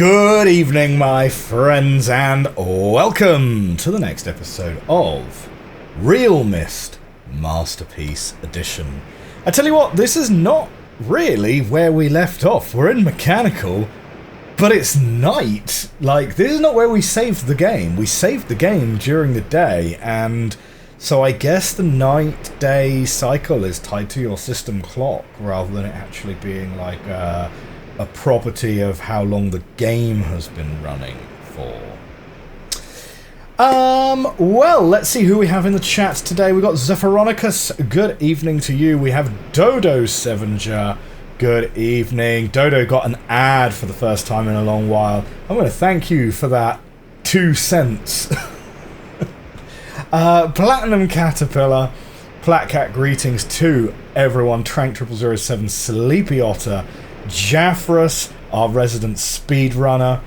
Good evening, my friends, and welcome to the next episode of realMyst Masterpiece Edition. I tell you what, this is not really where we left off. We're in mechanical, but it's night. Like, this is not where we saved the game. We saved the game during the day, and so I guess the night-day cycle is tied to your system clock rather than it actually being like a property of how long the game has been running for. Well, let's see who we have in the chat today. We've got Zephyronicus, good evening to you. We have Dodo Sevenger, good evening. Dodo got an ad for the first time in a long while. I'm going to thank you for that 2 cents. Platinum Caterpillar, Platcat, greetings to everyone. Trank 0007, Sleepy Otter, Jaffrus, our resident speedrunner.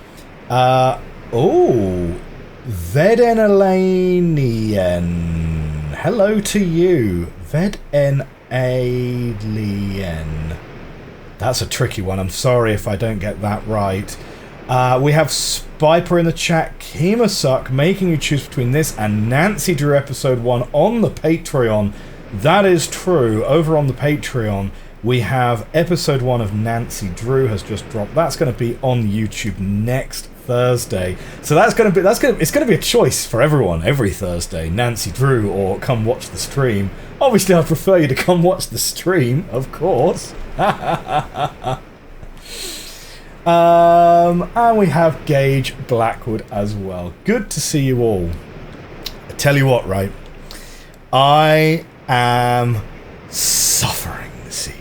Vedenalanian. Hello to you. Vedenalien. That's a tricky one. I'm sorry if I don't get that right. We have Spiper in the chat. Kemosuck making you choose between this and Nancy Drew episode 1 on the Patreon. That is true. Over on the Patreon, we have episode 1 of Nancy Drew has just dropped. That's going to be on YouTube next Thursday. So it's going to be a choice for everyone every Thursday, Nancy Drew or come watch the stream. Obviously, I'd prefer you to come watch the stream, of course. And we have Gage Blackwood as well. Good to see you all. I tell you what, right? I am suffering this evening.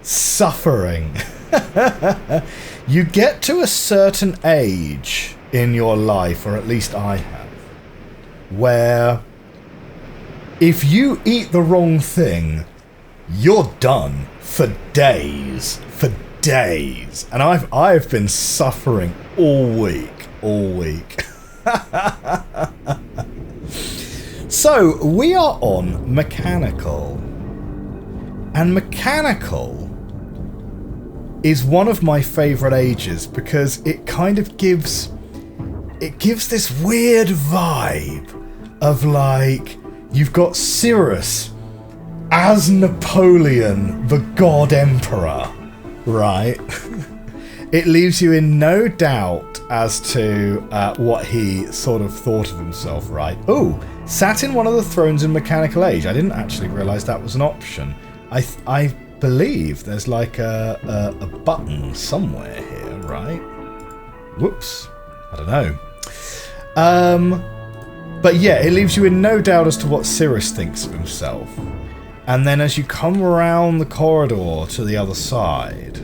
Suffering. You get to a certain age in your life, or at least I have, where if you eat the wrong thing, you're done for days. For days. And I've been suffering all week. So we are on mechanical, and mechanical is one of my favorite ages because it kind of gives this weird vibe of like you've got Cyrus as Napoleon, the God Emperor, right? It leaves you in no doubt as to what he sort of thought of himself, right? Oh, sat in one of the thrones in Mechanical Age. I didn't actually realise that was an option. I believe there's like a button somewhere here, right? Whoops. I don't know. But yeah, it leaves you in no doubt as to what Cyrus thinks of himself. And then as you come around the corridor to the other side,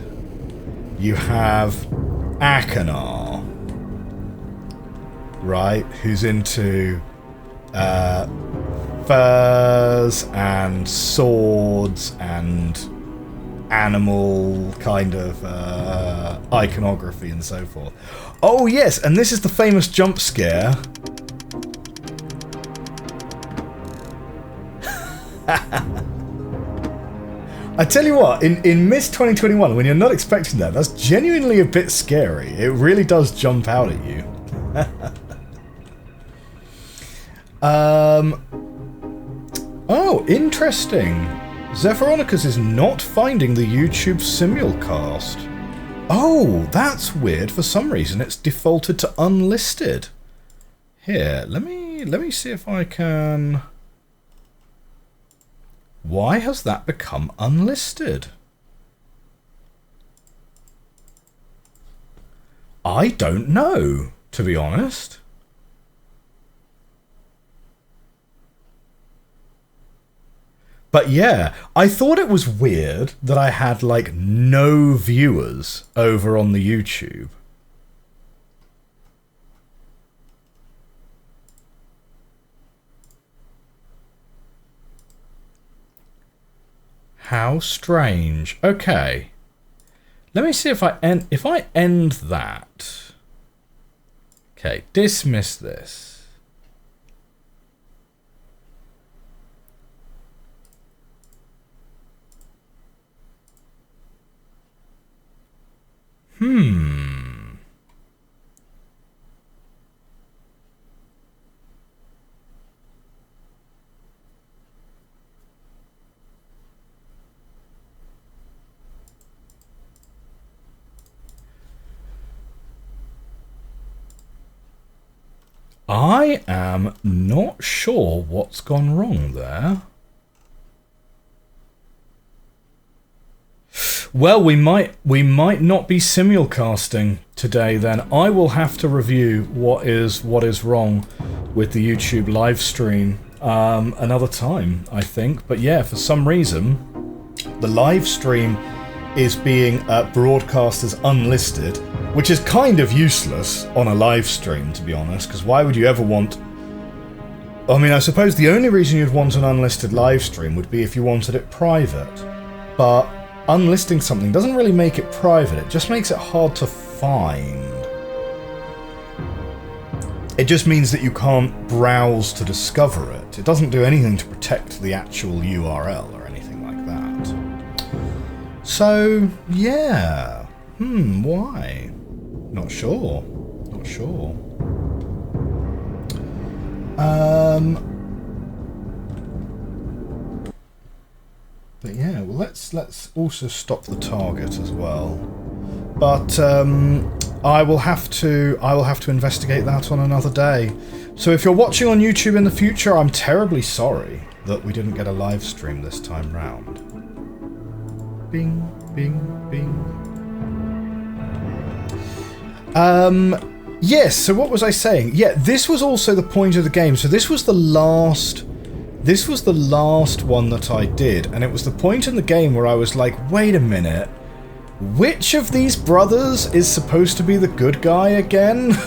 you have Akanar, right? Who's into furs and swords and animal kind of iconography and so forth. Oh yes, and this is the famous jump scare. I tell you what, in Myst 2021, when you're not expecting that, that's genuinely a bit scary. It really does jump out at you. Oh, interesting. Zephyronicus is not finding the YouTube simulcast. Oh, that's weird. For some reason, it's defaulted to unlisted. Here, let me see if I can. Why has that become unlisted? I don't know, to be honest. But yeah, I thought it was weird that I had like no viewers over on the YouTube. How strange. Okay. Let me see if I end that. Okay, dismiss this. I am not sure what's gone wrong there. Well, we might not be simulcasting today then. I will have to review what is wrong with the YouTube live stream another time, I think. But yeah, for some reason, the live stream is being broadcast as unlisted, which is kind of useless on a live stream, to be honest, because why would you ever want... I mean, I suppose the only reason you'd want an unlisted live stream would be if you wanted it private, but unlisting something doesn't really make it private, it just makes it hard to find. It just means that you can't browse to discover it. It doesn't do anything to protect the actual URL or anything like that. So, yeah. Why? Not sure. Not sure. But yeah, well, let's also stop the target as well. But I will have to investigate that on another day. So if you're watching on YouTube in the future, I'm terribly sorry that we didn't get a live stream this time round. Bing, bing, bing. Yes, so what was I saying? Yeah, this was also the point of the game. So this was the last one that I did, and it was the point in the game where I was like, wait a minute, which of these brothers is supposed to be the good guy again?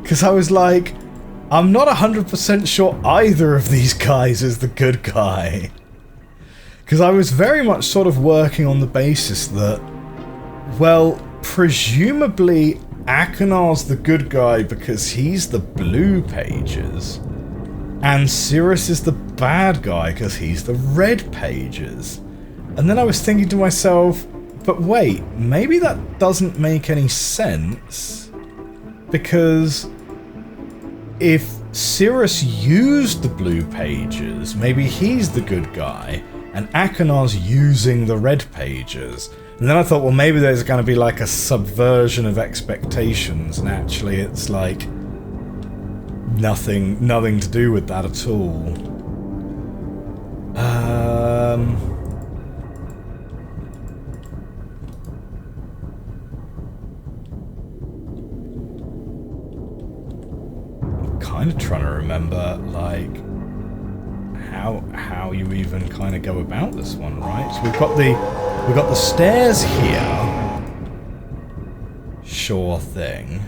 Because I was like, I'm not 100% sure either of these guys is the good guy. Because I was very much sort of working on the basis that, well, presumably Akonar's the good guy because he's the blue pages, and Cirrus is the bad guy because he's the red pages. And then I was thinking to myself, but wait, maybe that doesn't make any sense, because if Cirrus used the blue pages, maybe he's the good guy, and Akonar's using the red pages. And then I thought, well, maybe there's going to be like a subversion of expectations, and actually it's like nothing to do with that at all. I'm kind of trying to remember, like, how you even kind of go about this one, right? So we've got the stairs here. Sure thing.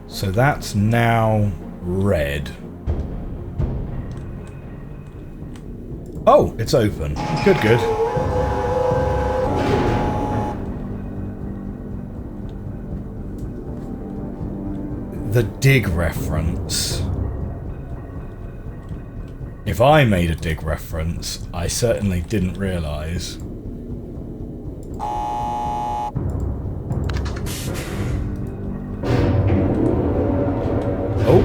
So that's now red. Oh, it's open. Good, good. The dig reference. If I made a dig reference, I certainly didn't realise. Oh.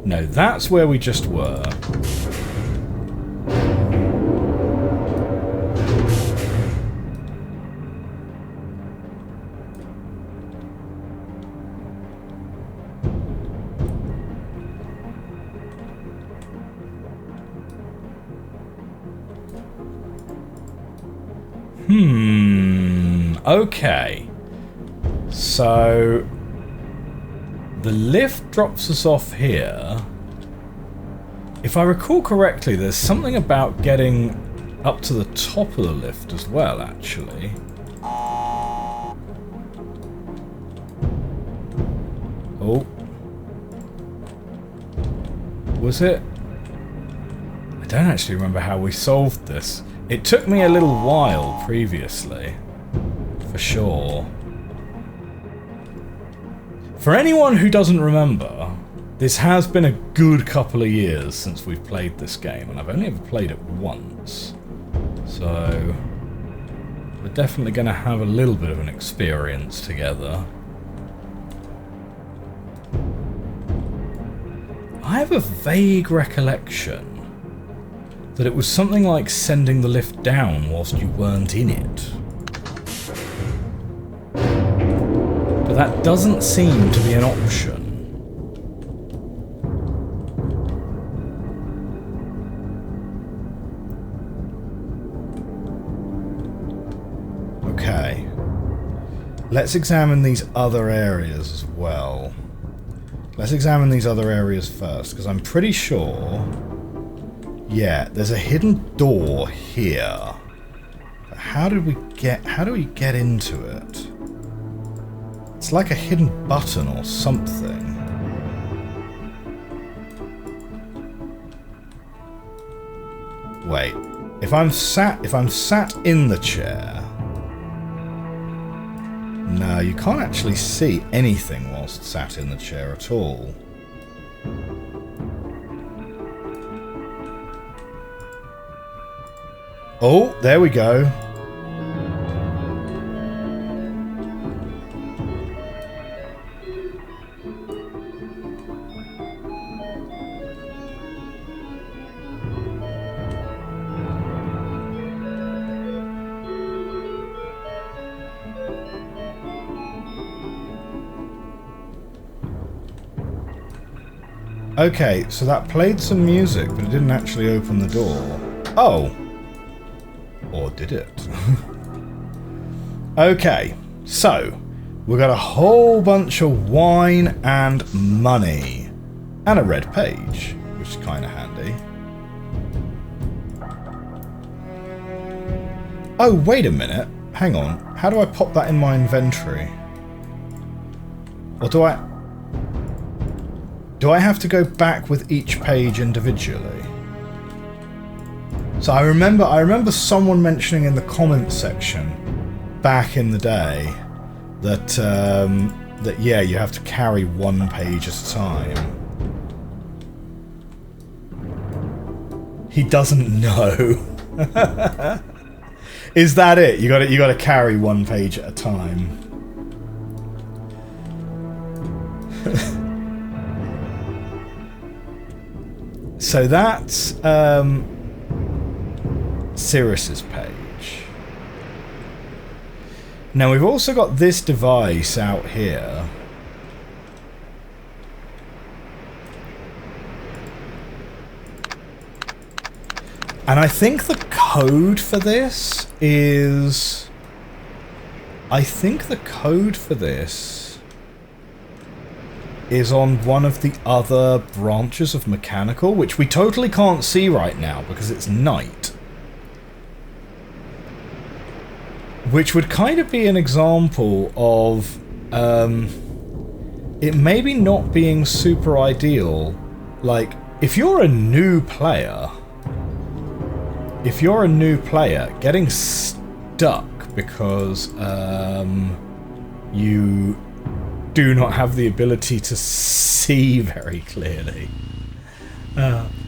No, that's where we just were. Okay. So the lift drops us off here. If I recall correctly, there's something about getting up to the top of the lift as well, actually. Oh. Was it? I don't actually remember how we solved this. It took me a little while previously, for sure. For anyone who doesn't remember, this has been a good couple of years since we've played this game, and I've only ever played it once. So We're definitely going to have a little bit of an experience together. I have a vague recollection that it was something like sending the lift down whilst you weren't in it. But that doesn't seem to be an option. Okay. Let's examine these other areas as well. Let's examine these other areas first, because I'm pretty sure... Yeah, there's a hidden door here. But how do we get into it? It's like a hidden button or something. Wait. If I'm sat in the chair... No, you can't actually see anything whilst sat in the chair at all. Oh, there we go. Okay, so that played some music, but it didn't actually open the door. Oh. Or did it? Okay, so we've got a whole bunch of wine and money. And a red page, which is kind of handy. Oh, wait a minute. Hang on. How do I pop that in my inventory? Or do I have to go back with each page individually? So I remember someone mentioning in the comments section back in the day that that yeah, you have to carry one page at a time. He doesn't know. Is that it? You got to carry one page at a time. So that's Cirrus's page. Now we've also got this device out here. And I think the code for this is... is on one of the other branches of mechanical, which we totally can't see right now because it's night. Which would kind of be an example of it maybe not being super ideal. Like, if you're a new player, getting stuck because you do not have the ability to see very clearly.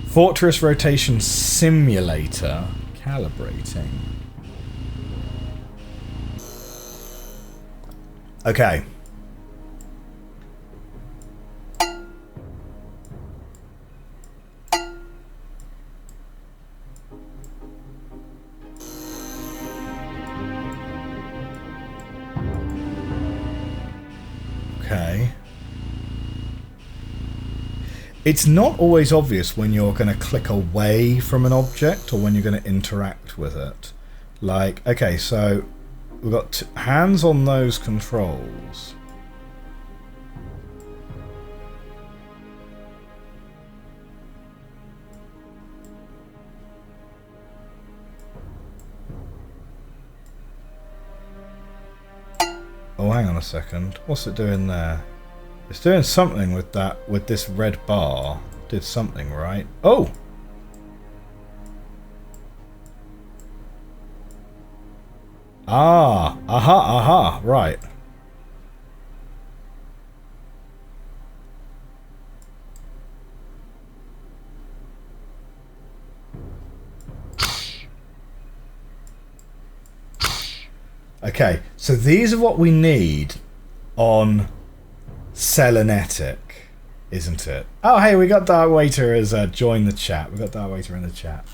Fortress rotation simulator calibrating. Okay. Okay. It's not always obvious when you're going to click away from an object or when you're going to interact with it. Like, okay, so we've got hands on those controls. Oh, hang on a second. What's it doing there? It's doing something with that, with this red bar. Did something, right? Oh! Ah! Aha, aha, right. Okay, so these are what we need on Selenetic, isn't it? Oh, hey, we got Dark Waiter as join the chat. We got Dark Waiter in the chat.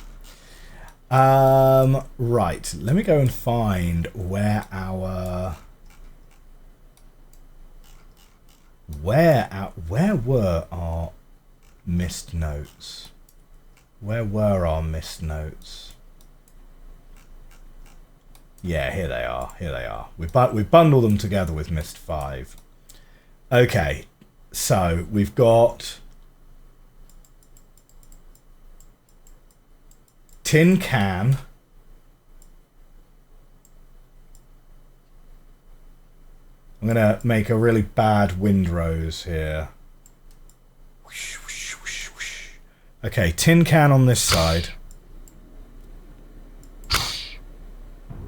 Right, let me go and find where our... Where were our Myst notes? Where were our Myst notes? Yeah, here they are. Here they are. We bundled them together with Myst V. Okay, so we've got tin can. I'm gonna make a really bad windrose here. Whoosh, whoosh, whoosh, whoosh. Okay, tin can on this side.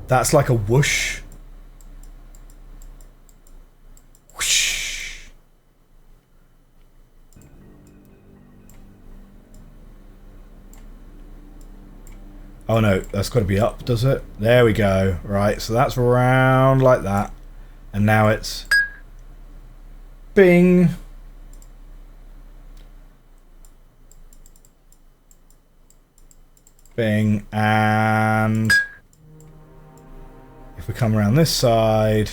That's like a whoosh. Whoosh. Oh no, that's got to be up, does it? There we go. Right, so that's round like that. And now it's bing. Bing. And if we come around this side,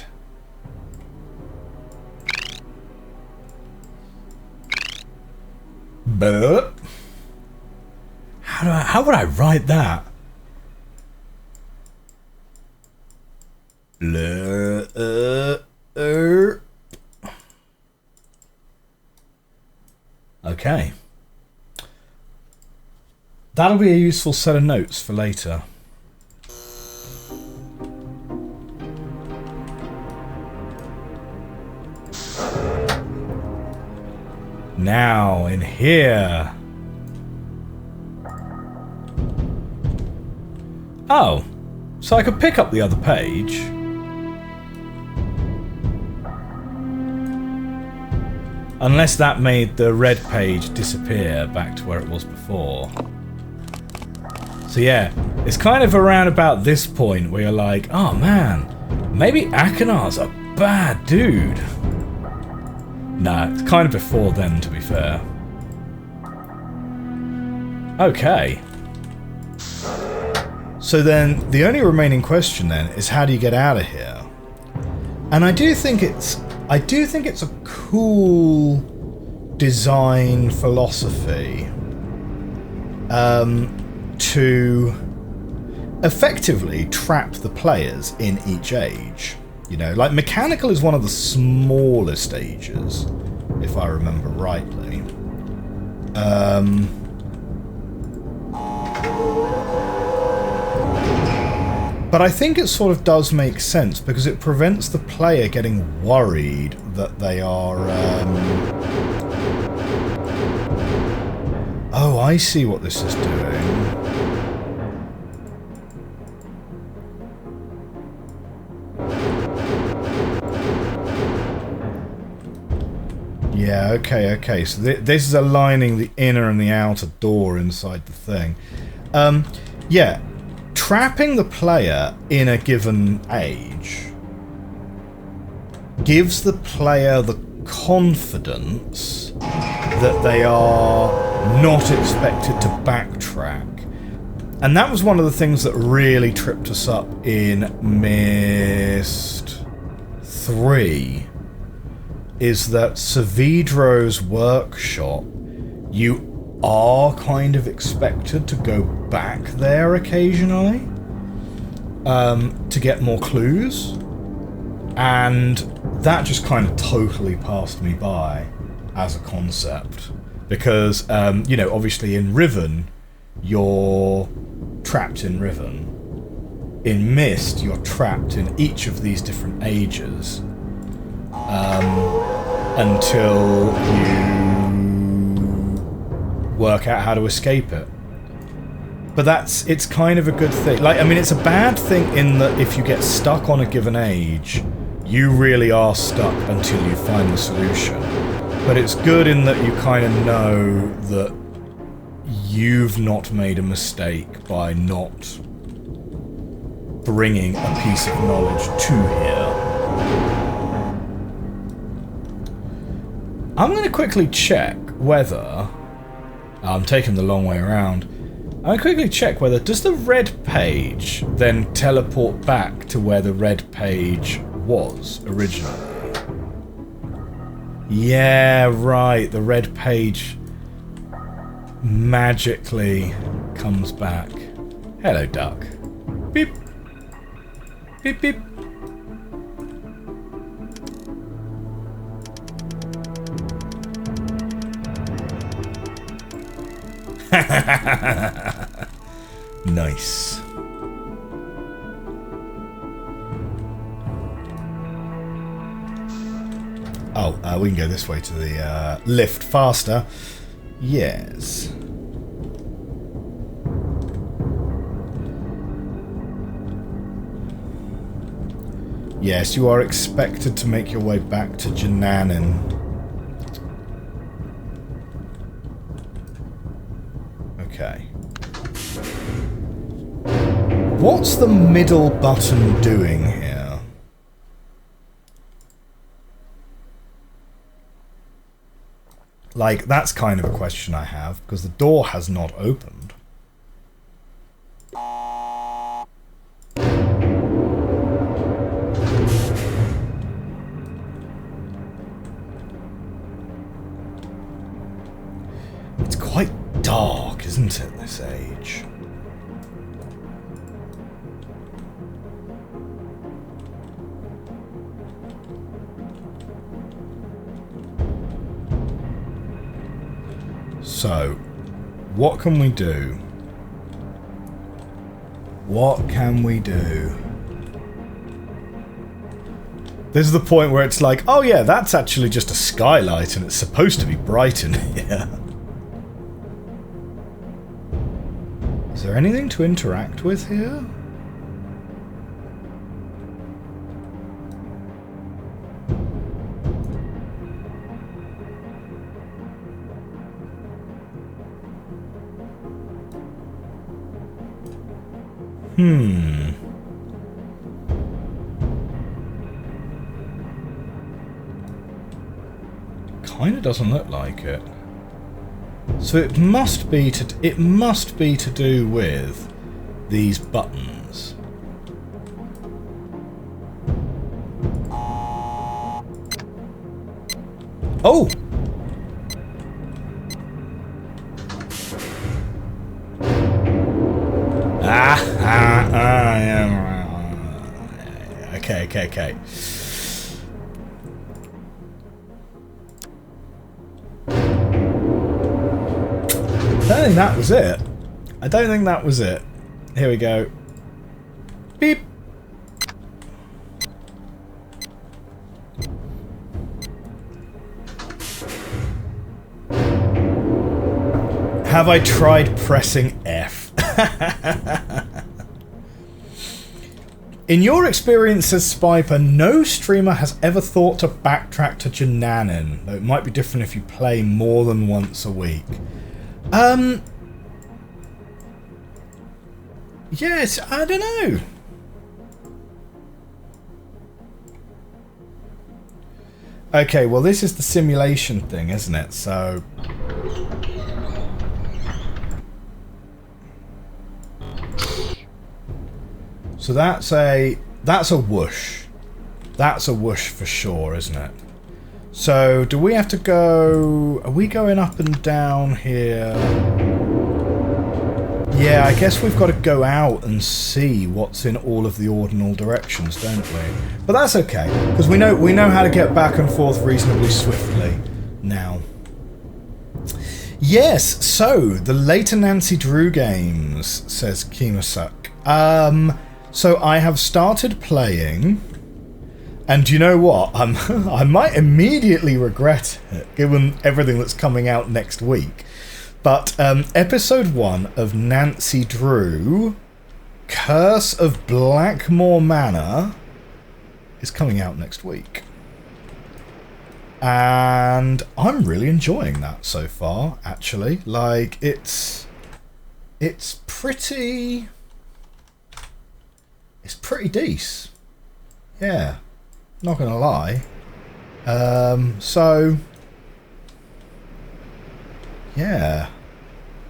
but how would I write that? Okay. That'll be a useful set of notes for later. Now, in here. Oh, so I could pick up the other page. Unless that made the red page disappear back to where it was before. So yeah, it's kind of around about this point where you're like, oh man, maybe Akenar's a bad dude. Nah, it's kind of before then, to be fair. Okay. So then, the only remaining question then is how do you get out of here? And I do think it's a cool design philosophy to effectively trap the players in each age. You know, like mechanical is one of the smallest ages, if I remember rightly. But I think it sort of does make sense because it prevents the player getting worried that they are... Oh, I see what this is doing. Yeah, okay. So this is aligning the inner and the outer door inside the thing. Yeah. Trapping the player in a given age gives the player the confidence that they are not expected to backtrack. And that was one of the things that really tripped us up in Myst 3, is that Savidro's workshop, you are kind of expected to go back there occasionally to get more clues, and that just kind of totally passed me by as a concept because you know, obviously in Riven you're trapped in Riven, in Myst you're trapped in each of these different ages until you work out how to escape it. But it's kind of a good thing. Like, I mean, it's a bad thing in that if you get stuck on a given age, you really are stuck until you find the solution. But it's good in that you kind of know that you've not made a mistake by not bringing a piece of knowledge to here. I'm going to quickly check whether... I'm taking the long way around. I'm going to quickly check whether... Does the red page then teleport back to where the red page was originally? Yeah, right. The red page magically comes back. Hello, duck. Beep. Beep, beep. Nice. Oh, we can go this way to the lift faster. Yes. Yes, you are expected to make your way back to Jananin. Okay. What's the middle button doing here? Like, that's kind of a question I have, because the door has not opened. It's quite dark, isn't it, this age? So, what can we do? What can we do? This is the point where it's like, oh yeah, that's actually just a skylight and it's supposed to be bright in here. Is there anything to interact with here? Kinda doesn't look like it. So it must be to do with these buttons. Oh! Okay. I don't think that was it. I don't think that was it. Here we go. Beep. Have I tried pressing F? In your experience as Spiper, no streamer has ever thought to backtrack to Jananin, though it might be different if you play more than once a week. Yes, I don't know. Okay, well this is the simulation thing, isn't it? So... So that's a whoosh. That's a whoosh for sure, isn't it? So do we have to go... Are we going up and down here? Yeah, I guess we've got to go out and see what's in all of the ordinal directions, don't we? But that's okay, because we know how to get back and forth reasonably swiftly now. Yes, so the later Nancy Drew games, says Kimusuk. So I have started playing, and do you know what? I might immediately regret it, given everything that's coming out next week. But episode 1 of Nancy Drew, Curse of Blackmore Manor, is coming out next week. And I'm really enjoying that so far, actually. Like, it's pretty it's pretty decent. Yeah, not gonna lie. So yeah.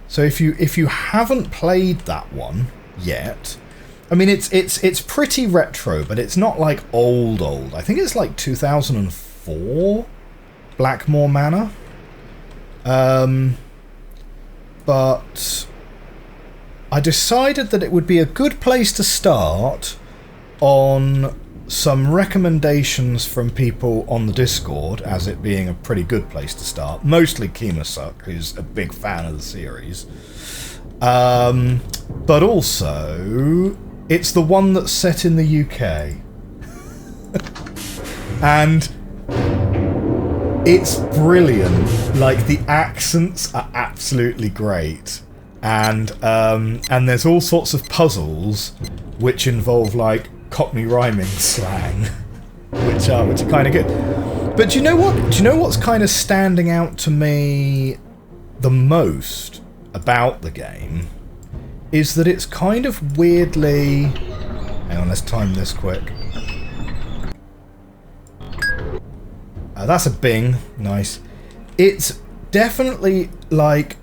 So if you haven't played that one yet, I mean it's pretty retro, but it's not like old. I think it's like 2004, Blackmore Manor. But I decided that it would be a good place to start on some recommendations from people on the Discord, as it being a pretty good place to start. Mostly Kimasuk, who's a big fan of the series. But also, it's the one that's set in the UK. And it's brilliant. Like, the accents are absolutely great. And there's all sorts of puzzles which involve, like, Cockney rhyming slang, which are kind of good. But do you know what? Do you know what's kind of standing out to me the most about the game is that it's kind of weirdly. Hang on, let's time this quick. That's a bing. Nice. It's definitely like.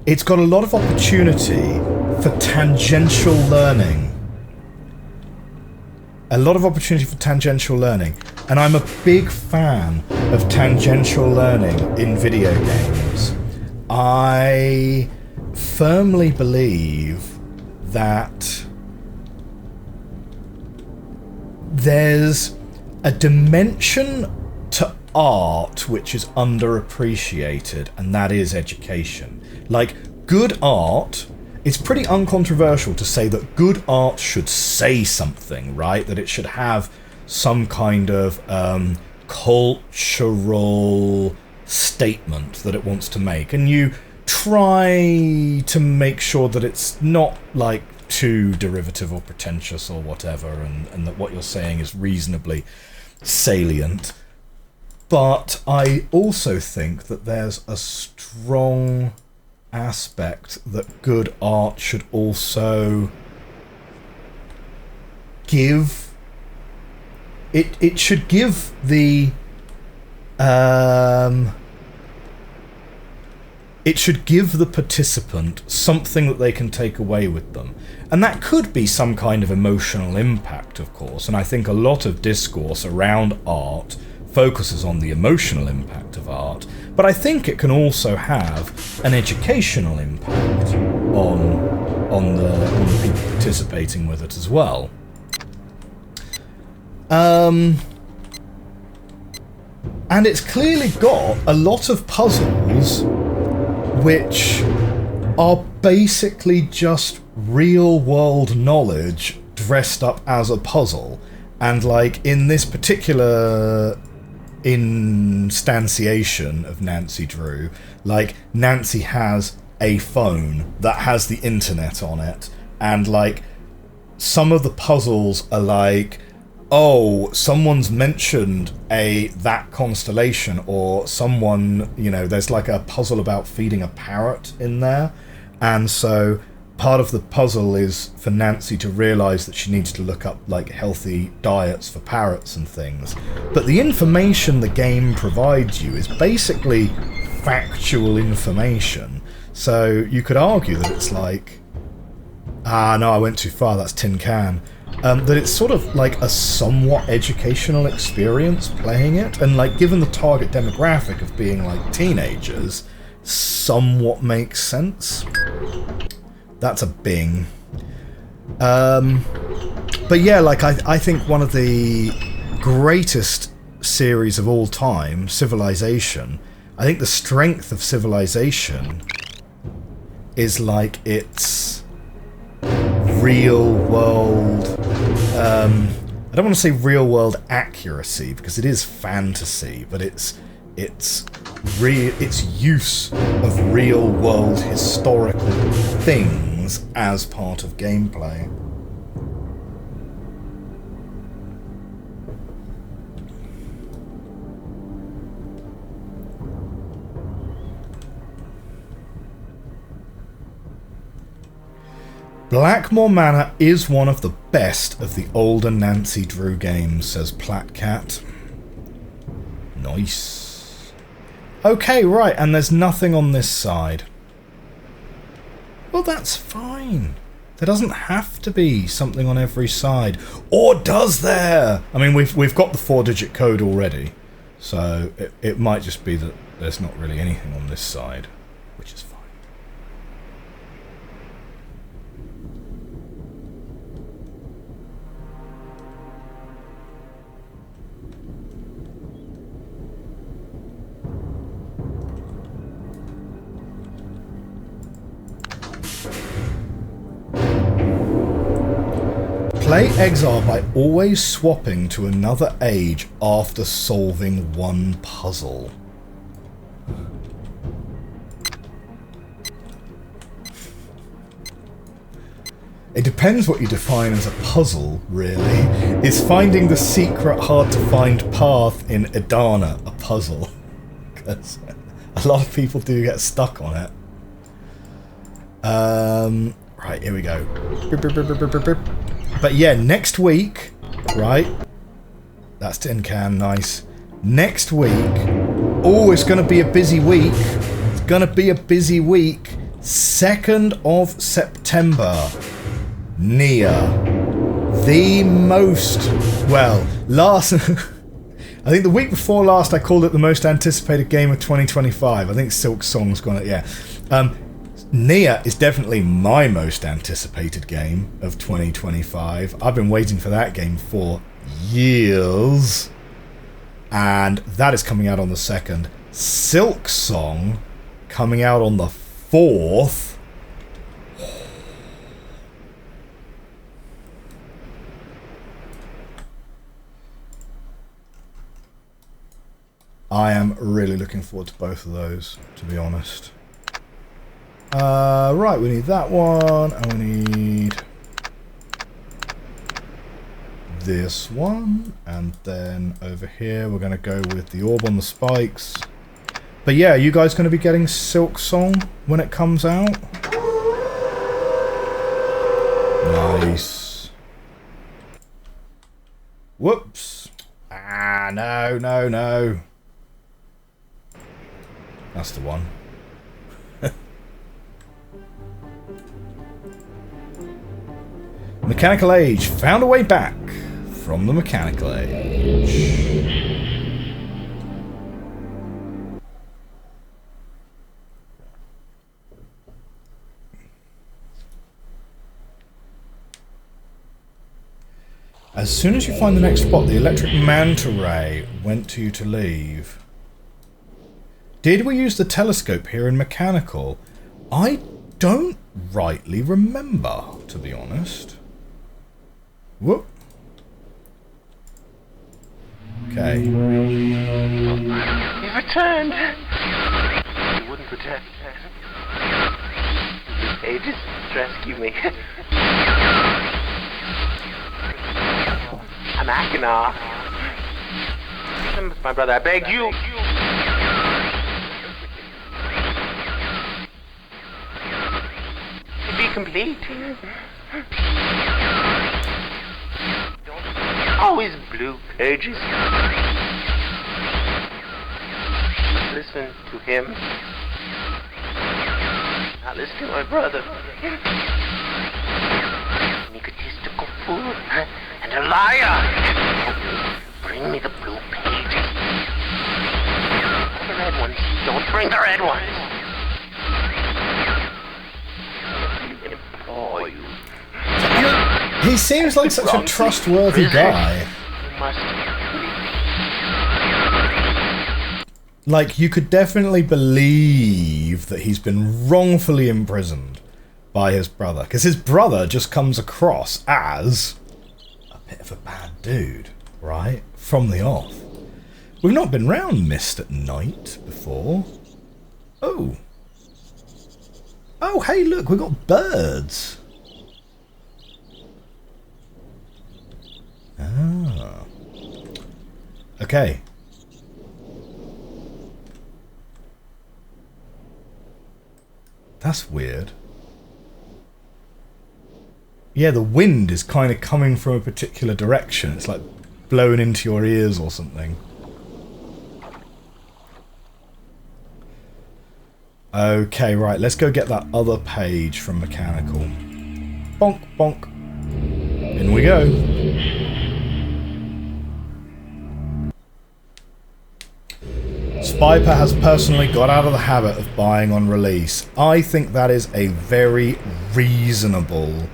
It's got a lot of opportunity for tangential learning. A lot of opportunity for tangential learning. And I'm a big fan of tangential learning in video games. I firmly believe that there's a dimension to art which is underappreciated, and that is education. Like, good art, it's pretty uncontroversial to say that good art should say something, right? That it should have some kind of cultural statement that it wants to make. And you try to make sure that it's not, like, too derivative or pretentious or whatever, and that what you're saying is reasonably salient. But I also think that there's a strong aspect that good art should also give. It should give the it should give the participant something that they can take away with them. And that could be some kind of emotional impact, of course, and I think a lot of discourse around art focuses on the emotional impact of art, but I think it can also have an educational impact on the people participating with it as well. And it's clearly got a lot of puzzles which are basically just real-world knowledge dressed up as a puzzle. And, like, in this particular instantiation of Nancy Drew, like, Nancy has a phone that has the internet on it, and, like, some of the puzzles are like, oh, someone's mentioned that constellation, or someone, you know, there's like a puzzle about feeding a parrot in there, and so part of the puzzle is for Nancy to realise that she needs to look up, like, healthy diets for parrots and things. But the information the game provides you is basically factual information. So you could argue that it's like, no, I went too far, that's tin can. That it's sort of like a somewhat educational experience playing it, and, like, given the target demographic of being, like, teenagers, somewhat makes sense. That's a bing. But yeah, like, I think one of the greatest series of all time, Civilization, I think the strength of Civilization is, like, its real world, I don't want to say real world accuracy, because it is fantasy, but its use of real world historical things as part of gameplay. Blackmore Manor is one of the best of the older Nancy Drew games, says Platcat. Nice. Okay, right, and there's nothing on this side. Well, that's fine. There doesn't have to be something on every side. Or does there? I mean, we've got the 4-digit code already. So it might just be that there's not really anything on this side, which is fine. Play Exile by always swapping to another age after solving one puzzle. It depends what you define as a puzzle, really. Is finding the secret hard-to-find path in Idana a puzzle? Because a lot of people do get stuck on it. Right, here we go. But yeah, next week, right? That's tin can, nice. Next week, oh, it's going to be a busy week. It's going to be a busy week. 2nd of September. Nia. The most, well, last... I think the week before last I called it the most anticipated game of 2025. I think Silk Song's gone, yeah. Nia is definitely my most anticipated game of 2025. I've been waiting for that game for years. And that is coming out on the 2nd. Silk Song coming out on the 4th. I am really looking forward to both of those, to be honest. Right, we need that one, and we need this one, and then over here we're going to go with the orb on the spikes. But yeah, are you guys going to be getting Silk Song when it comes out? Nice. Whoops. Ah, no, no, no. That's the one. Mechanical Age found a way back from the Mechanical Age. As soon as you find the next spot, the electric manta ray went to you to leave. Did we use the telescope here in Mechanical? I don't rightly remember, to be honest. Whoop. Okay. You've returned. You wouldn't return. Hey, just rescue me. I'm Akinar. My brother, I beg you. To be complete. Always blue pages. Listen to him. Not listen to my brother. An egotistical fool and a liar. Bring me the blue pages. The red ones. Don't bring the red ones. Implore you. He seems like such a trustworthy guy. Like, you could definitely believe that he's been wrongfully imprisoned by his brother. Because his brother just comes across as a bit of a bad dude, right? From the off. We've not been round Myst at night before. Oh. Oh, hey, look, we've got birds. Ah. Okay. That's weird. Yeah, the wind is kind of coming from a particular direction. It's like blowing into your ears or something. Okay, right, let's go get that other page from Mechanical. Bonk, bonk. In we go. Spiper has personally got out of the habit of buying on release. I think that is a very reasonable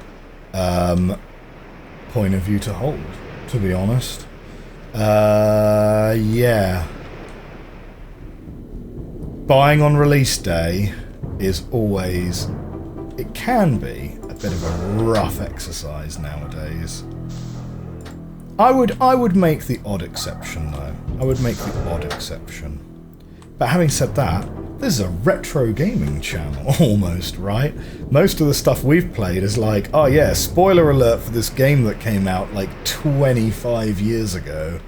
point of view to hold, to be honest. Yeah. Buying on release day is always... It can be a bit of a rough exercise nowadays. I would make the odd exception, though. I would make the odd exception. But having said that, this is a retro gaming channel, almost, right? Most of the stuff we've played is like, oh yeah, spoiler alert for this game that came out like 25 years ago.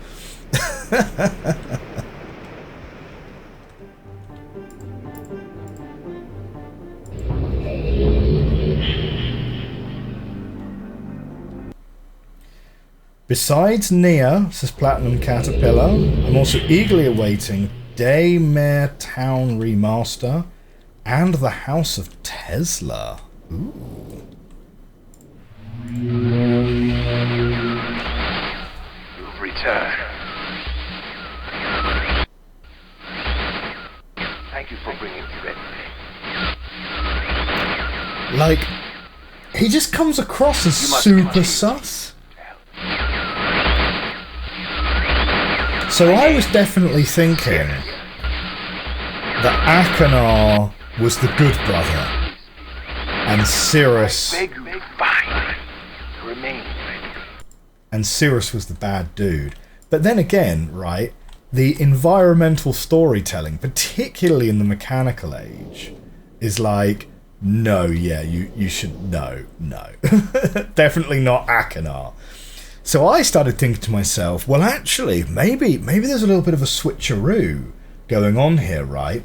Besides Nia, says Platinum Caterpillar, I'm also eagerly awaiting Daymare Town Remaster and The House of Tesla. Ooh. You've returned. Thank you for bringing Riven. Like, he just comes across as super sus. So I was definitely thinking that Akanar was the good brother, and Cirrus was the bad dude. But then again, right, the environmental storytelling, particularly in the Mechanical Age, is like, no, yeah, you should, no. Definitely not Akanar. So I started thinking to myself, well, actually, maybe there's a little bit of a switcheroo going on here, right?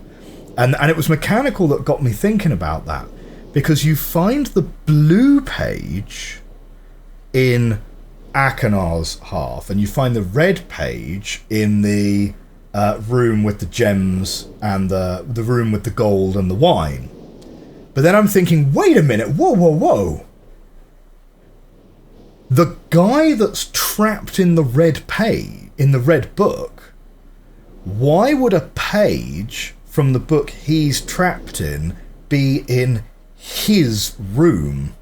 And it was Mechanical that got me thinking about that, because you find the blue page in Akanar's half, and you find the red page in the room with the gems and the room with the gold and the wine. But then I'm thinking, wait a minute, whoa. The guy that's trapped in the red page, in the red book, why would a page from the book he's trapped in be in his room?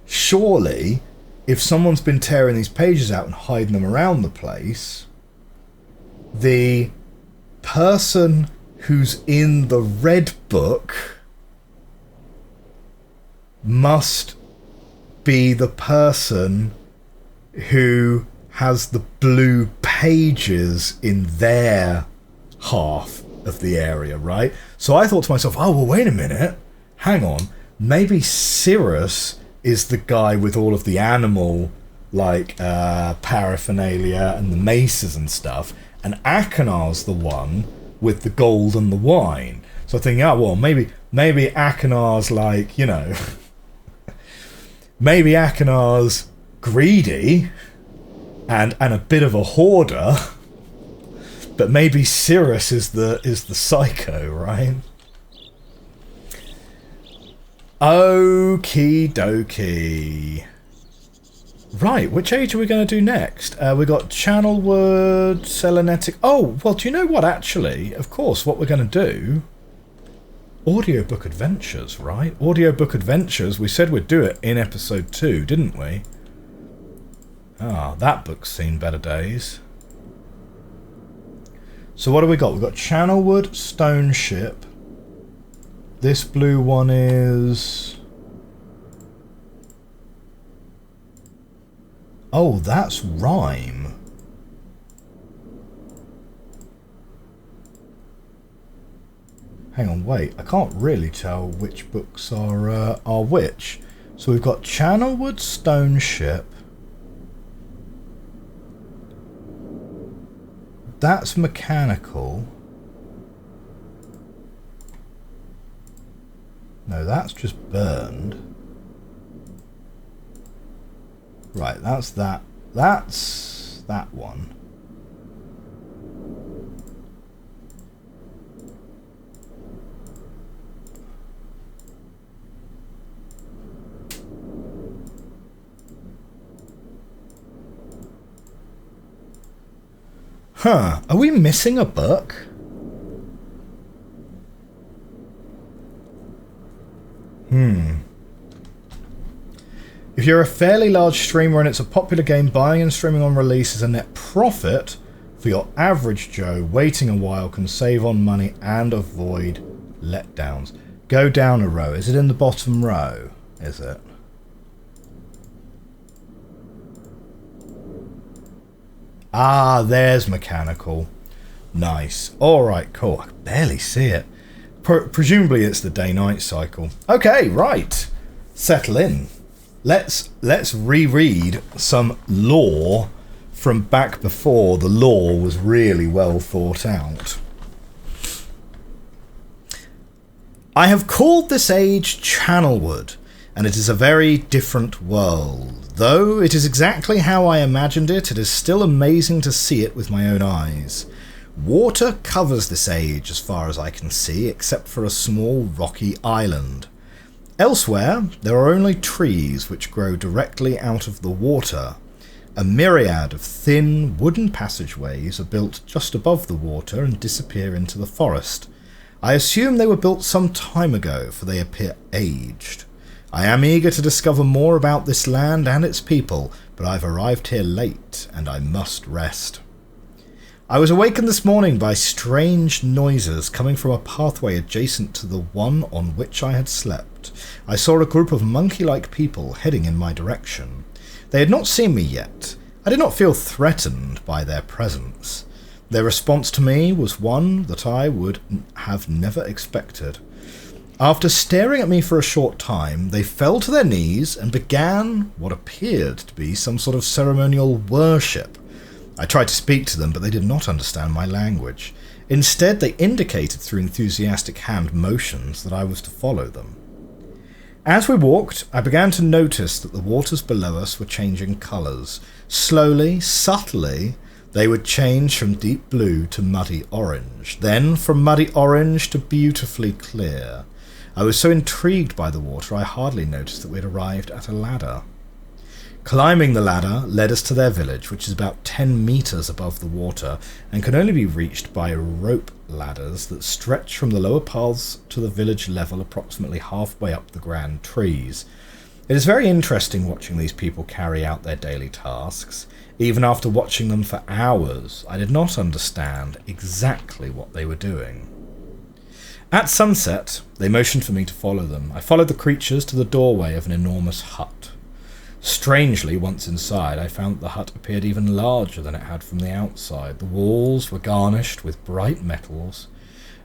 Surely, if someone's been tearing these pages out and hiding them around the place, the person who's in the red book must be the person who has the blue pages in their half of the area, right? So I thought to myself, oh, well, wait a minute. Hang on. Maybe Cirrus is the guy with all of the animal, like, paraphernalia and the maces and stuff, and Akanar's the one with the gold and the wine. So I think, oh, well, maybe Akanar's like, you know... Maybe Akanar's greedy and a bit of a hoarder, but maybe Cirrus is the psycho, right? Okie dokie. Right, which age are we going to do next? We got Channelwood, Selenetic. Oh, well, do you know what, actually? Of course, what we're going to do... Audiobook Adventures, right? Audiobook Adventures, we said we'd do it in episode 2, didn't we? Ah, that book's seen better days. So what do we got? We've got Channelwood, Stone Ship. This blue one is... Oh, that's Rhyme. Hang on, wait. I can't really tell which books are which. So we've got Channelwood, Stone Ship. That's Mechanical. No, that's just Burned. Right, that's that. That's that one. Huh, are we missing a book? If you're a fairly large streamer and it's a popular game, buying and streaming on release is a net profit. For your average Joe, waiting a while can save on money and avoid letdowns. Go down a row. Is it in the bottom row? Is it? Ah, there's mechanical. Nice. Alright, cool. I can barely see it. Presumably it's the day-night cycle. Okay, right. Settle in. Let's reread some lore from back before the lore was really well thought out. I have called this age Channelwood, and it is a very different world. Though it is exactly how I imagined it, it is still amazing to see it with my own eyes. Water covers this age as far as I can see, except for a small rocky island. Elsewhere, there are only trees which grow directly out of the water. A myriad of thin, wooden passageways are built just above the water and disappear into the forest. I assume they were built some time ago, for they appear aged. I am eager to discover more about this land and its people, but I've arrived here late, and I must rest. I was awakened this morning by strange noises coming from a pathway adjacent to the one on which I had slept. I saw a group of monkey-like people heading in my direction. They had not seen me yet. I did not feel threatened by their presence. Their response to me was one that I would have never expected. After staring at me for a short time, they fell to their knees and began what appeared to be some sort of ceremonial worship. I tried to speak to them, but they did not understand my language. Instead, they indicated through enthusiastic hand motions that I was to follow them. As we walked, I began to notice that the waters below us were changing colours. Slowly, subtly, they would change from deep blue to muddy orange, then from muddy orange to beautifully clear. I was so intrigued by the water I hardly noticed that we had arrived at a ladder. Climbing the ladder led us to their village, which is about 10 metres above the water and can only be reached by rope ladders that stretch from the lower paths to the village level approximately halfway up the grand trees. It is very interesting watching these people carry out their daily tasks. Even after watching them for hours, I did not understand exactly what they were doing. At sunset, they motioned for me to follow them. I followed the creatures to the doorway of an enormous hut. Strangely, once inside, I found that the hut appeared even larger than it had from the outside. The walls were garnished with bright metals,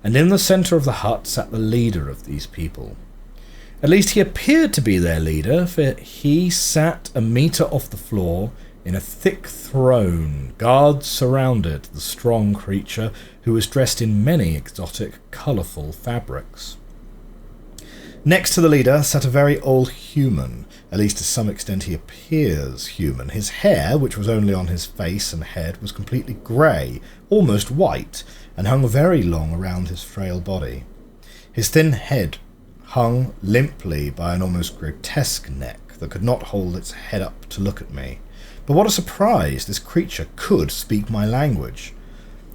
and in the centre of the hut sat the leader of these people. At least he appeared to be their leader, for he sat a metre off the floor in a thick throne. Guards surrounded the strong creature, who was dressed in many exotic, colourful fabrics. Next to the leader sat a very old human. At least to some extent he appears human. His hair, which was only on his face and head, was completely grey, almost white, and hung very long around his frail body. His thin head hung limply by an almost grotesque neck that could not hold its head up to look at me. But what a surprise! This creature could speak my language.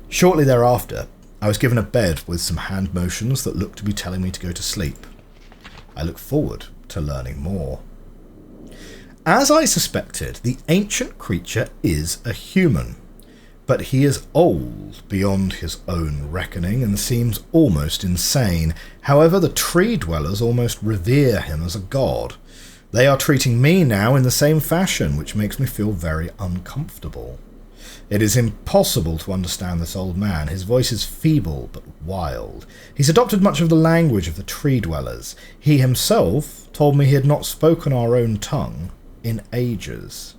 Shortly thereafter, I was given a bed with some hand motions that looked to be telling me to go to sleep. I look forward to learning more. As I suspected, the ancient creature is a human, but he is old beyond his own reckoning and seems almost insane. However, the tree dwellers almost revere him as a god. They are treating me now in the same fashion, which makes me feel very uncomfortable. It is impossible to understand this old man. His voice is feeble but wild. He's adopted much of the language of the tree dwellers. He himself told me he had not spoken our own tongue in ages.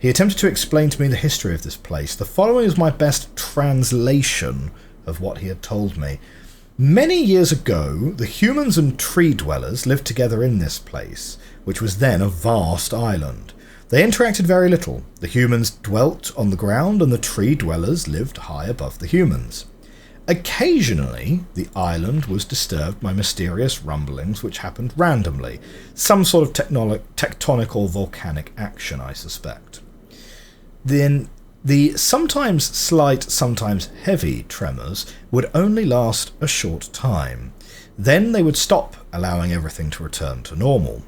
He attempted to explain to me the history of this place. The following is my best translation of what he had told me. Many years ago, the humans and tree dwellers lived together in this place, which was then a vast island. They interacted very little. The humans dwelt on the ground and the tree dwellers lived high above the humans. Occasionally, the island was disturbed by mysterious rumblings which happened randomly, some sort of tectonic or volcanic action, I suspect. Then the sometimes slight, sometimes heavy tremors would only last a short time. Then they would stop, allowing everything to return to normal.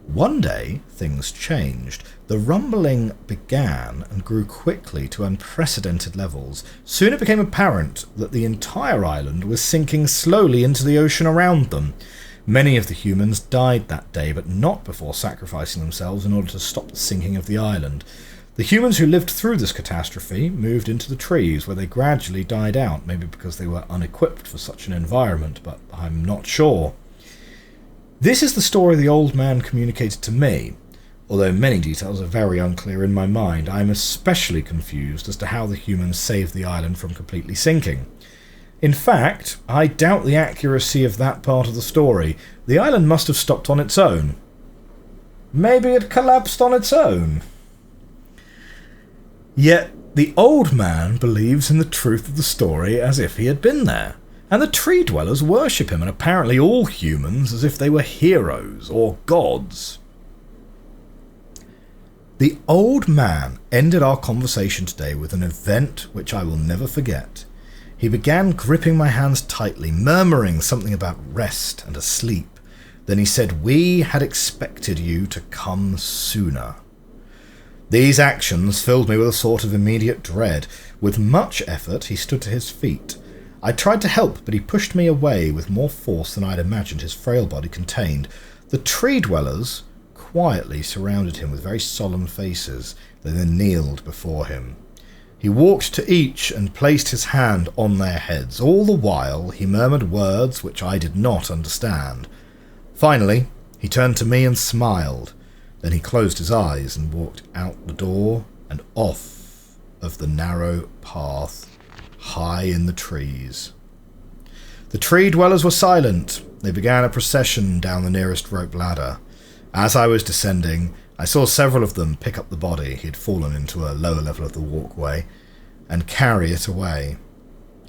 One day, things changed. The rumbling began and grew quickly to unprecedented levels. Soon it became apparent that the entire island was sinking slowly into the ocean around them. Many of the humans died that day, but not before sacrificing themselves in order to stop the sinking of the island. The humans who lived through this catastrophe moved into the trees, where they gradually died out, maybe because they were unequipped for such an environment, but I'm not sure. This is the story the old man communicated to me. Although many details are very unclear in my mind, I am especially confused as to how the humans saved the island from completely sinking. In fact, I doubt the accuracy of that part of the story. The island must have stopped on its own. Maybe it collapsed on its own. Yet the old man believes in the truth of the story as if he had been there. And the tree dwellers worship him, and apparently all humans, as if they were heroes or gods. The old man ended our conversation today with an event which I will never forget. He began gripping my hands tightly, murmuring something about rest and asleep. Then he said, "We had expected you to come sooner." These actions filled me with a sort of immediate dread. With much effort, he stood to his feet. I tried to help, but he pushed me away with more force than I had imagined his frail body contained. The tree dwellers quietly surrounded him with very solemn faces. They then kneeled before him. He walked to each and placed his hand on their heads. All the while he murmured words which I did not understand. Finally, he turned to me and smiled. Then he closed his eyes and walked out the door and off of the narrow path high in the trees. The tree dwellers were silent. They began a procession down the nearest rope ladder. As I was descending, I saw several of them pick up the body. He had fallen into a lower level of the walkway, and carry it away.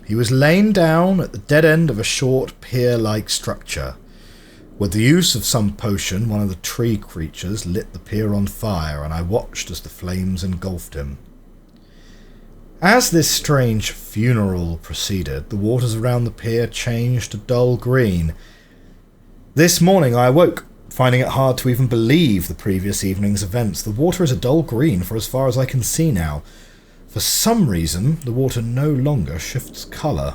He was lain down at the dead end of a short pier-like structure. With the use of some potion, one of the tree creatures lit the pier on fire, and I watched as the flames engulfed him. As this strange funeral proceeded, the waters around the pier changed to dull green. This morning I awoke, finding it hard to even believe the previous evening's events. The water is a dull green for as far as I can see now. For some reason, the water no longer shifts colour.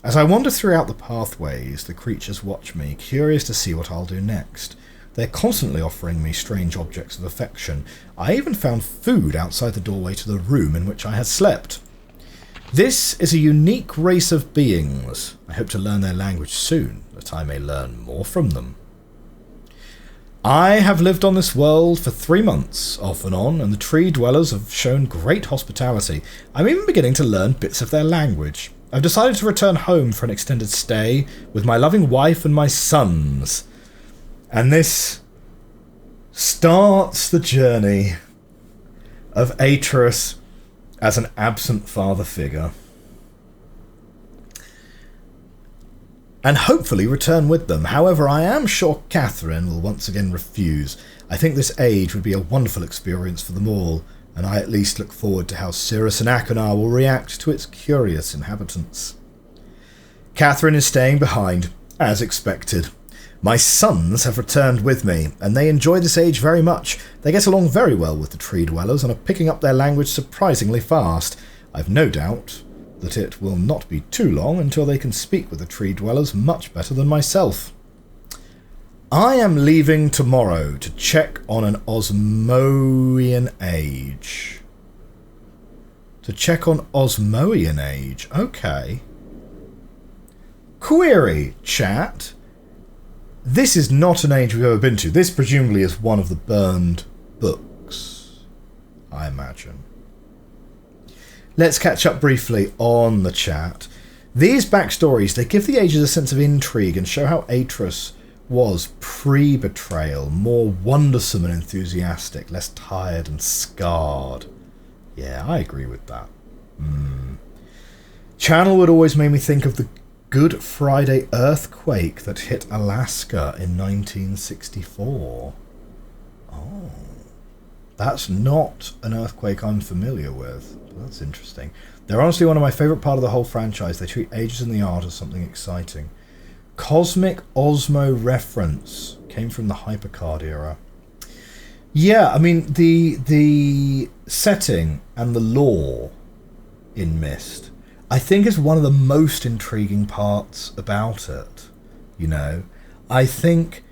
As I wander throughout the pathways, the creatures watch me, curious to see what I'll do next. They're constantly offering me strange objects of affection. I even found food outside the doorway to the room in which I had slept. This is a unique race of beings. I hope to learn their language soon, that I may learn more from them. I have lived on this world for 3 months, off and on, and the tree dwellers have shown great hospitality. I'm even beginning to learn bits of their language. I've decided to return home for an extended stay with my loving wife and my sons. And this starts the journey of Atreus as an absent father figure. And hopefully return with them. However, I am sure Catherine will once again refuse. I think this age would be a wonderful experience for them all, and I at least look forward to how Cirrus and Achenar will react to its curious inhabitants. Catherine is staying behind, as expected. My sons have returned with me, and they enjoy this age very much. They get along very well with the tree dwellers and are picking up their language surprisingly fast. I've no doubt that it will not be too long until they can speak with the tree dwellers much better than myself. I am leaving tomorrow to check on an Osmoian age. To check on Osmoian age, okay. Query, chat. This is not an age we've ever been to. This presumably is one of the burned books, I imagine. Let's catch up briefly on the chat. These backstories, they give the ages a sense of intrigue and show how Atreus was pre-betrayal, more wondersome and enthusiastic, less tired and scarred. Yeah, I agree with that. Channelwood always made me think of the Good Friday earthquake that hit Alaska in 1964. Oh. That's not an earthquake I'm familiar with. That's interesting. They're honestly one of my favourite part of the whole franchise. They treat Ages in the Art as something exciting. Cosmic Osmo reference came from the Hypercard era. Yeah, I mean, the setting and the lore in Myst, I think, is one of the most intriguing parts about it. You know, I think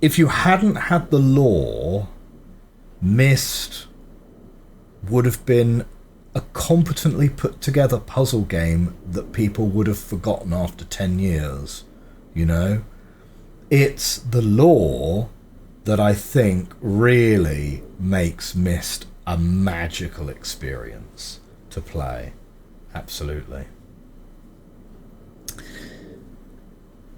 if you hadn't had the lore, Myst would have been a competently put together puzzle game that people would have forgotten after 10 years. You know, it's the lore that I think really makes Myst a magical experience to play. Absolutely.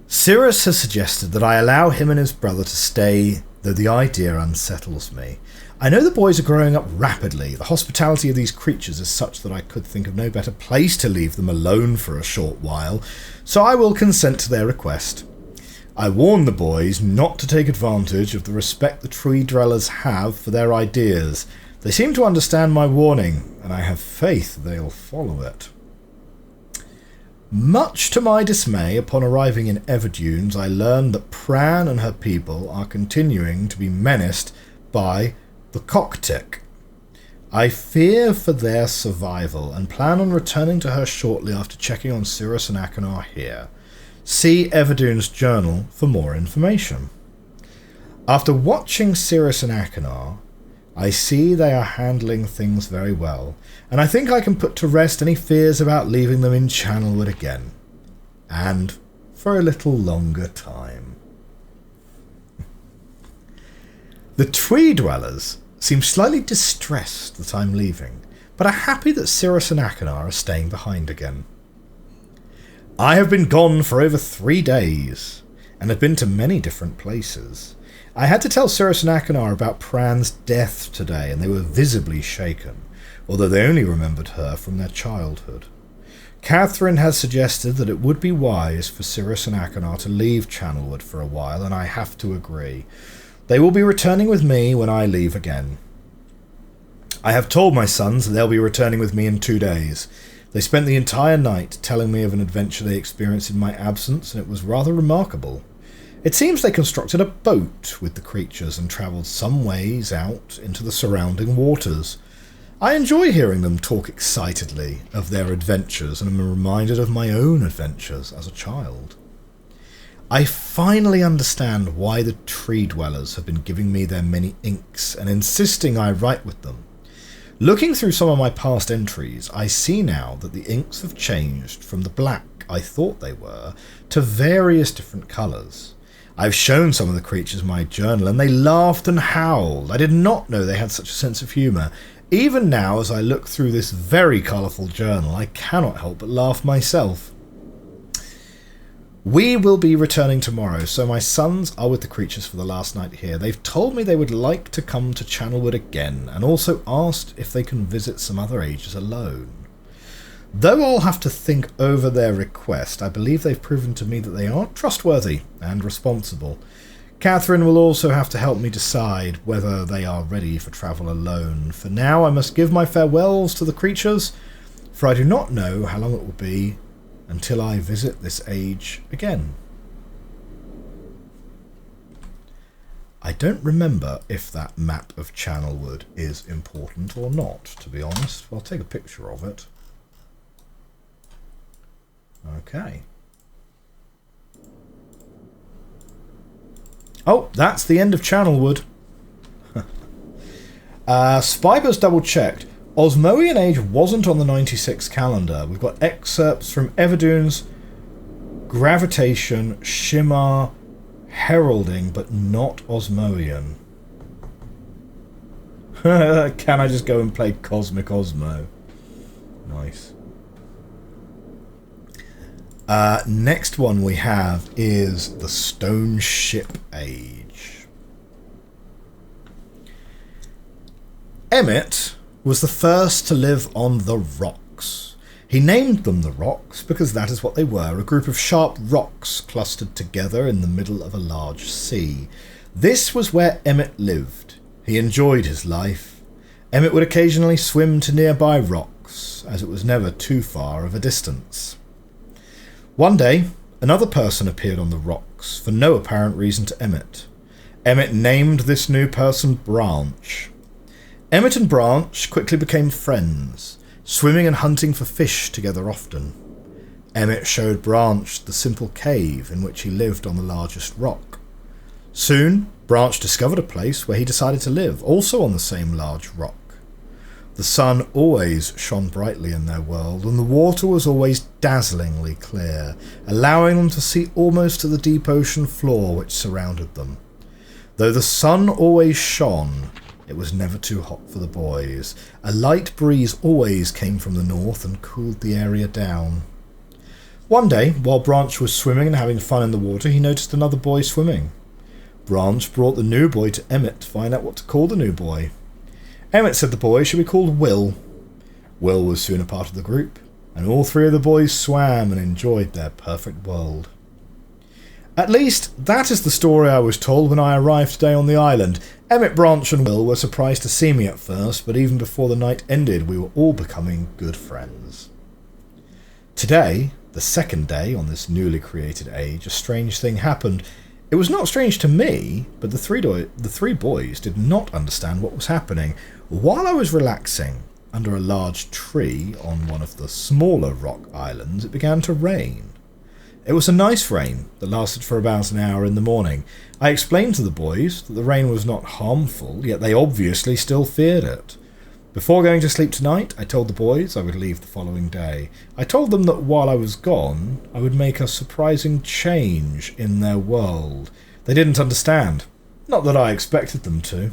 Cirrus has suggested that I allow him and his brother to stay, though the idea unsettles me. I know the boys are growing up rapidly. The hospitality of these creatures is such that I could think of no better place to leave them alone for a short while, so I will consent to their request. I warn the boys not to take advantage of the respect the tree dwellers have for their ideas. They seem to understand my warning, and I have faith they'll follow it. Much to my dismay, upon arriving in Everdunes, I learned that Pran and her people are continuing to be menaced by the Cocktick. I fear for their survival and plan on returning to her shortly after checking on Cirrus and Achenar here. See Everdune's journal for more information. After watching Cirrus and Achenar, I see they are handling things very well, and I think I can put to rest any fears about leaving them in Channelwood again. And for a little longer time. The tree dwellers seem slightly distressed that I'm leaving, but are happy that Cirrus and Achenar are staying behind again. I have been gone for over 3 days, and have been to many different places. I had to tell Cirrus and Achenar about Pran's death today, and they were visibly shaken, although they only remembered her from their childhood. Catherine has suggested that it would be wise for Cirrus and Achenar to leave Channelwood for a while, and I have to agree. They will be returning with me when I leave again. I have told my sons that they'll be returning with me in 2 days. They spent the entire night telling me of an adventure they experienced in my absence, and it was rather remarkable. It seems they constructed a boat with the creatures and travelled some ways out into the surrounding waters. I enjoy hearing them talk excitedly of their adventures, and am reminded of my own adventures as a child. I finally understand why the tree dwellers have been giving me their many inks and insisting I write with them. Looking through some of my past entries, I see now that the inks have changed from the black I thought they were to various different colours. I've shown some of the creatures my journal, and they laughed and howled. I did not know they had such a sense of humour. Even now, as I look through this very colourful journal, I cannot help but laugh myself. We will be returning tomorrow, so my sons are with the creatures for the last night here. They've told me they would like to come to Channelwood again, and also asked if they can visit some other ages alone. Though I'll have to think over their request, I believe they've proven to me that they are trustworthy and responsible. Catherine will also have to help me decide whether they are ready for travel alone. For now, I must give my farewells to the creatures, for I do not know how long it will be until I visit this age again. I don't remember if that map of Channelwood is important or not, to be honest. I'll take a picture of it. Okay. Oh, that's the end of Channelwood. Spiber's double-checked. Osmoian Age wasn't on the 96 calendar. We've got excerpts from Everdunes, Gravitation, Shimar, Heralding, but not Osmoian. Can I just go and play Cosmic Osmo? Nice. Next one we have is the Stone Ship Age. Emmett was the first to live on the rocks. He named them the rocks because that is what they were, a group of sharp rocks clustered together in the middle of a large sea. This was where Emmett lived. He enjoyed his life. Emmett would occasionally swim to nearby rocks, as it was never too far of a distance. One day, another person appeared on the rocks for no apparent reason to Emmett. Emmett named this new person Branch. Emmett and Branch quickly became friends, swimming and hunting for fish together often. Emmett showed Branch the simple cave in which he lived on the largest rock. Soon, Branch discovered a place where he decided to live, also on the same large rock. The sun always shone brightly in their world, and the water was always dazzlingly clear, allowing them to see almost to the deep ocean floor which surrounded them. Though the sun always shone, it was never too hot for the boys. A light breeze always came from the north and cooled the area down. One day, while Branch was swimming and having fun in the water, he noticed another boy swimming. Branch brought the new boy to Emmett to find out what to call the new boy. Emmett said the boy should be called Will. Will was soon a part of the group, and all three of the boys swam and enjoyed their perfect world. At least, that is the story I was told when I arrived today on the island. Emmett, Branch and Will were surprised to see me at first, but even before the night ended, we were all becoming good friends. Today, the second day on this newly created age, a strange thing happened. It was not strange to me, but the three boys did not understand what was happening. While I was relaxing under a large tree on one of the smaller rock islands, it began to rain. It was a nice rain that lasted for about an hour in the morning. I explained to the boys that the rain was not harmful, yet they obviously still feared it. Before going to sleep tonight, I told the boys I would leave the following day. I told them that while I was gone, I would make a surprising change in their world. They didn't understand. Not that I expected them to.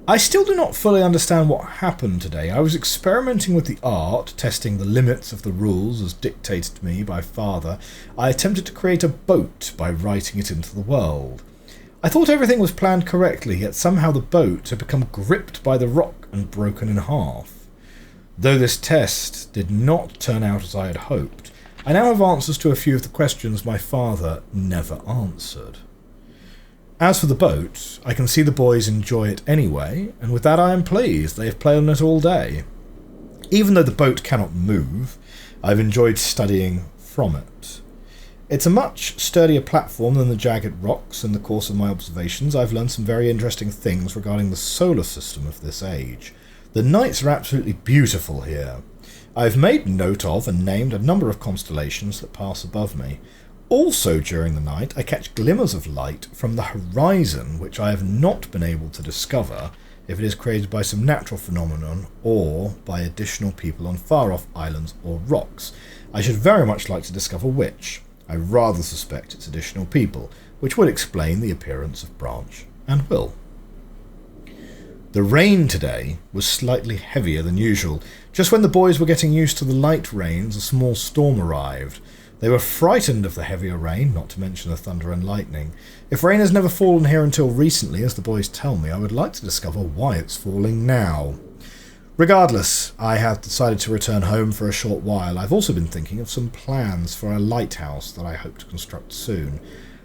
I still do not fully understand what happened today. I was experimenting with the art, testing the limits of the rules as dictated to me by Father. I attempted to create a boat by writing it into the world. I thought everything was planned correctly, yet somehow the boat had become gripped by the rock and broken in half. Though this test did not turn out as I had hoped, I now have answers to a few of the questions my father never answered. As for the boat, I can see the boys enjoy it anyway, and with that I am pleased. They have played on it all day. Even though the boat cannot move, I've enjoyed studying from it. It's a much sturdier platform than the jagged rocks. In the course of my observations, I've learned some very interesting things regarding the solar system of this age. The nights are absolutely beautiful here. I've made note of and named a number of constellations that pass above me. Also during the night, I catch glimmers of light from the horizon, which I have not been able to discover if it is created by some natural phenomenon or by additional people on far-off islands or rocks. I should very much like to discover which. I rather suspect it's additional people, which would explain the appearance of Branch and Will. The rain today was slightly heavier than usual. Just when the boys were getting used to the light rains, a small storm arrived. They were frightened of the heavier rain, not to mention the thunder and lightning. If rain has never fallen here until recently, as the boys tell me, I would like to discover why it's falling now. Regardless, I have decided to return home for a short while. I've also been thinking of some plans for a lighthouse that I hope to construct soon.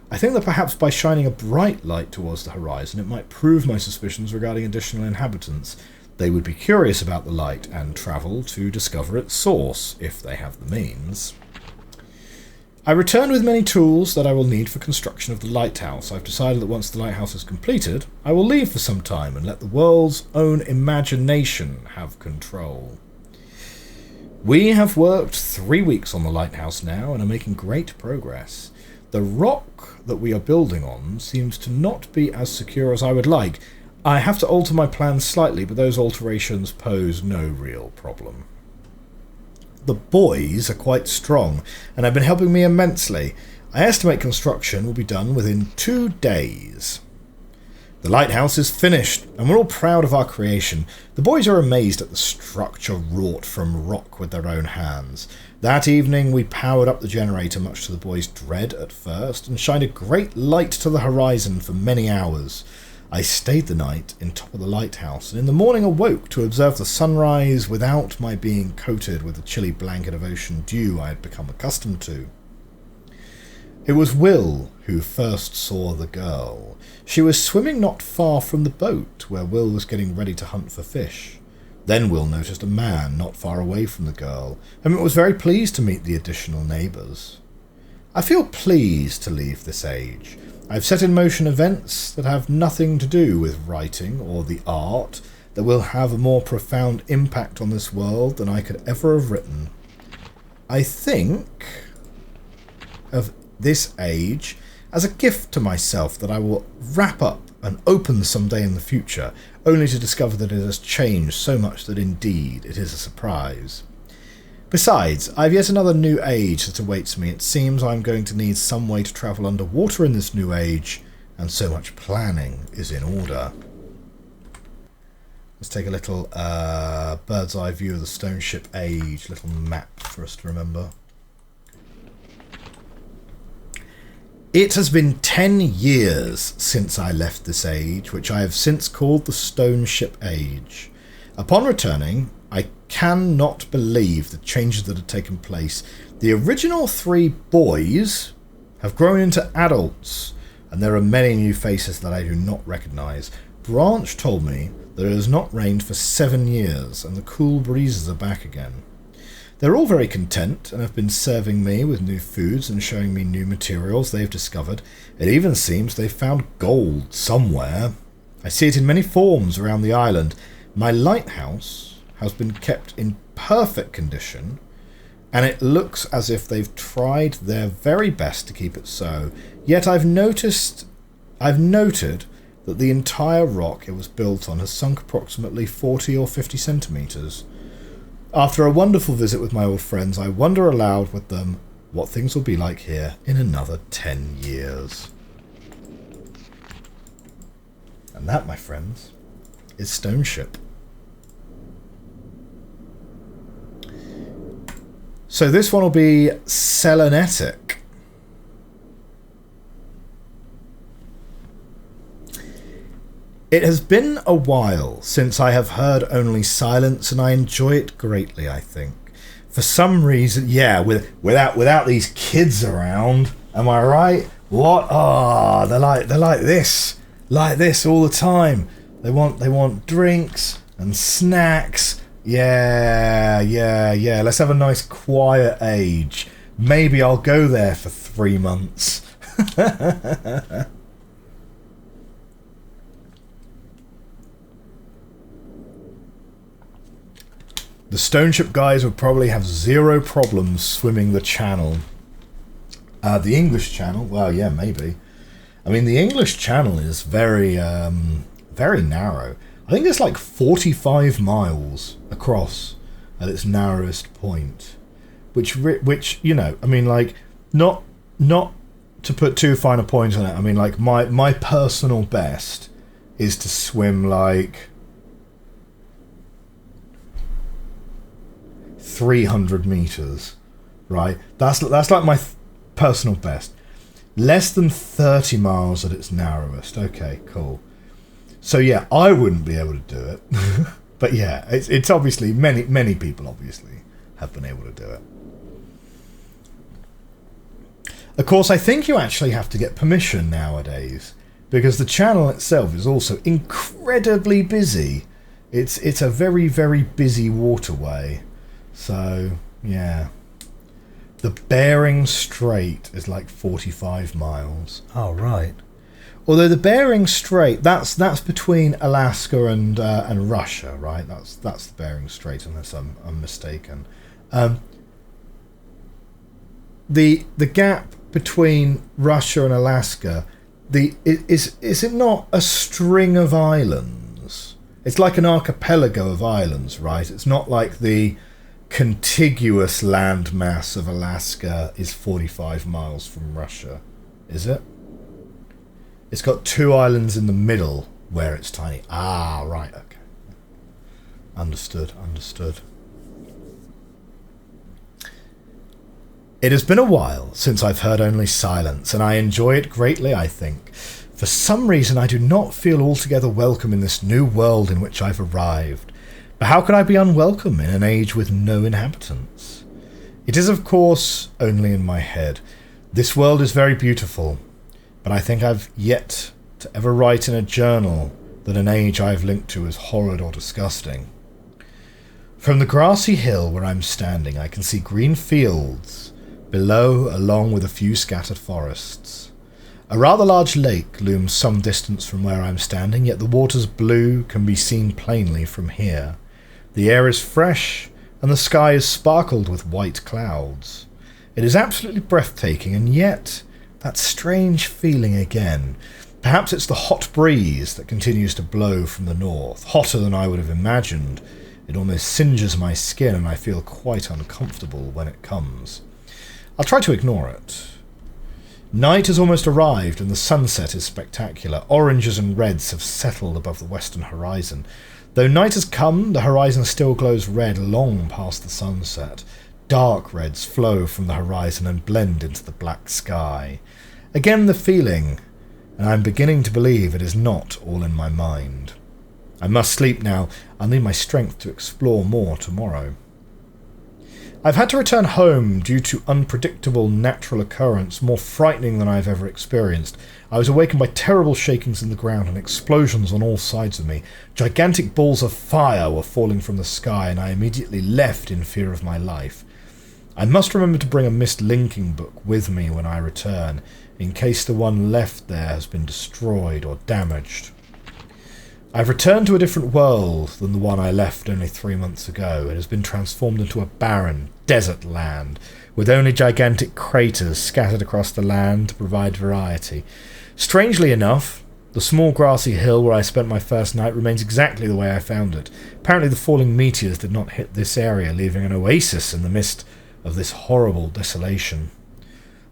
I think that perhaps by shining a bright light towards the horizon, it might prove my suspicions regarding additional inhabitants. They would be curious about the light and travel to discover its source, if they have the means. I return with many tools that I will need for construction of the lighthouse. I've decided that once the lighthouse is completed, I will leave for some time and let the world's own imagination have control. We have worked 3 weeks on the lighthouse now and are making great progress. The rock that we are building on seems to not be as secure as I would like. I have to alter my plans slightly, but those alterations pose no real problem. The boys are quite strong and have been helping me immensely. I estimate construction will be done within 2 days. The lighthouse is finished, and we're all proud of our creation. The boys are amazed at the structure wrought from rock with their own hands. That evening we powered up the generator, much to the boys' dread at first, and shined a great light to the horizon for many hours. I stayed the night in top of the lighthouse, and in the morning awoke to observe the sunrise without my being coated with the chilly blanket of ocean dew I had become accustomed to. It was Will who first saw the girl. She was swimming not far from the boat, where Will was getting ready to hunt for fish. Then Will noticed a man not far away from the girl, and was very pleased to meet the additional neighbours. I feel pleased to leave this age. I've set in motion events that have nothing to do with writing or the art that will have a more profound impact on this world than I could ever have written. I think of this age as a gift to myself that I will wrap up and open someday in the future, only to discover that it has changed so much that indeed it is a surprise. Besides, I've yet another new age that awaits me. It seems I'm going to need some way to travel underwater in this new age, and so much planning is in order. Let's take a little bird's eye view of the stone ship age, little map for us to remember. It has been 10 years since I left this age, which I have since called the Stone Ship Age. Upon returning, I cannot believe the changes that have taken place. The original 3 boys have grown into adults, and there are many new faces that I do not recognise. Branch told me that it has not rained for 7 years, and the cool breezes are back again. They're all very content and have been serving me with new foods and showing me new materials they've discovered. It even seems they've found gold somewhere. I see it in many forms around the island. My lighthouse has been kept in perfect condition, and it looks as if they've tried their very best to keep it so. Yet I've noted that the entire rock it was built on has sunk approximately 40 or 50 centimetres. After a wonderful visit with my old friends, I wonder aloud with them what things will be like here in another 10 years. And that, my friends, is Stone Ship. So this one will be Selenetic. It has been a while since I have heard only silence, and I enjoy it greatly, I think. For some reason, yeah, without these kids around, am I right? What? Ah, they're like this all the time. They want drinks and snacks. Yeah. Let's have a nice quiet age. Maybe I'll go there for 3 months. The Stone Ship guys would probably have 0 problems swimming the channel. The English channel, well, yeah, maybe. I mean, the English channel is very narrow. I think it's like 45 miles across at its narrowest point, which you know, I mean, like, not to put too fine a point on it. I mean, like, my personal best is to swim like 300 meters, right? That's like my personal best. Less than 30 miles at its narrowest. Okay, cool. So yeah, I wouldn't be able to do it. But yeah, it's obviously many people obviously have been able to do it. Of course, I think you actually have to get permission nowadays, because the channel itself is also incredibly busy. It's a very, very busy waterway. So, yeah. The Bering Strait is like 45 miles. Oh, right. Although the Bering Strait, that's between Alaska and Russia, right? That's the Bering Strait, unless I'm mistaken. The gap between Russia and Alaska, is it not a string of islands? It's like an archipelago of islands, right? It's not like the contiguous landmass of Alaska is 45 miles from Russia, is it? It's got 2 islands in the middle, Where it's tiny. Ah, right, okay. Understood. It has been a while since I've heard only silence, and I enjoy it greatly, I think. For some reason I do not feel altogether welcome in this new world in which I've arrived. But how can I be unwelcome in an age with no inhabitants? It is, of course, only in my head. This world is very beautiful, but I think I've yet to ever write in a journal that an age I've linked to is horrid or disgusting. From the grassy hill where I'm standing, I can see green fields below, along with a few scattered forests. A rather large lake looms some distance from where I'm standing, yet the water's blue can be seen plainly from here. The air is fresh, and the sky is sparkled with white clouds. It is absolutely breathtaking, and yet that strange feeling again. Perhaps it's the hot breeze that continues to blow from the north, hotter than I would have imagined. It almost singes my skin, and I feel quite uncomfortable when it comes. I'll try to ignore it. Night has almost arrived, and the sunset is spectacular. Oranges and reds have settled above the western horizon. Though night has come, the horizon still glows red long past the sunset. Dark reds flow from the horizon and blend into the black sky. Again the feeling, and I'm beginning to believe it is not all in my mind. I must sleep now. I'll need my strength to explore more tomorrow. I've had to return home due to unpredictable natural occurrence, more frightening than I've ever experienced. I was awakened by terrible shakings in the ground and explosions on all sides of me. Gigantic balls of fire were falling from the sky, and I immediately left in fear of my life. I must remember to bring a Myst linking book with me when I return, in case the one left there has been destroyed or damaged. I've returned to a different world than the one I left only 3 months ago. It has been transformed into a barren, desert land, with only gigantic craters scattered across the land to provide variety. Strangely enough, the small grassy hill where I spent my first night remains exactly the way I found it. Apparently the falling meteors did not hit this area, leaving an oasis in the midst of this horrible desolation.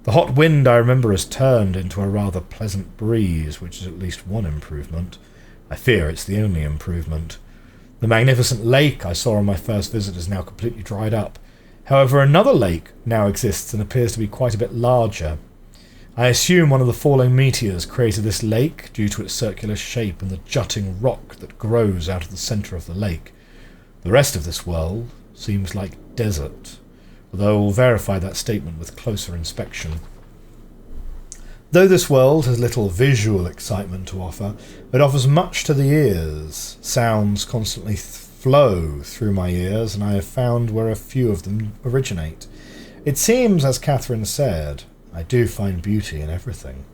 The hot wind, I remember, has turned into a rather pleasant breeze, which is at least one improvement. I fear it's the only improvement. The magnificent lake I saw on my first visit is now completely dried up. However, another lake now exists and appears to be quite a bit larger. I assume one of the falling meteors created this lake due to its circular shape and the jutting rock that grows out of the centre of the lake. The rest of this world seems like desert, although I will verify that statement with closer inspection. Though this world has little visual excitement to offer, it offers much to the ears. Sounds constantly flow through my ears, and I have found where a few of them originate. It seems, as Catherine said, I do find beauty in everything.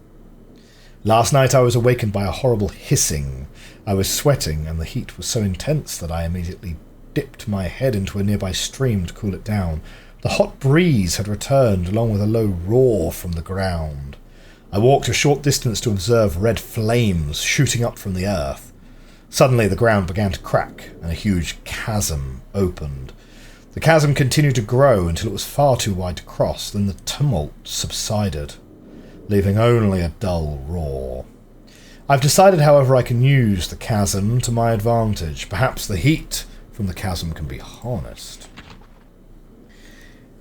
Last night I was awakened by a horrible hissing. I was sweating, and the heat was so intense that I immediately dipped my head into a nearby stream to cool it down. The hot breeze had returned, along with a low roar from the ground. I walked a short distance to observe red flames shooting up from the earth. Suddenly the ground began to crack, and a huge chasm opened. The chasm continued to grow until it was far too wide to cross, then the tumult subsided, leaving only a dull roar. I've decided, however, I can use the chasm to my advantage. Perhaps the heat from the chasm can be harnessed.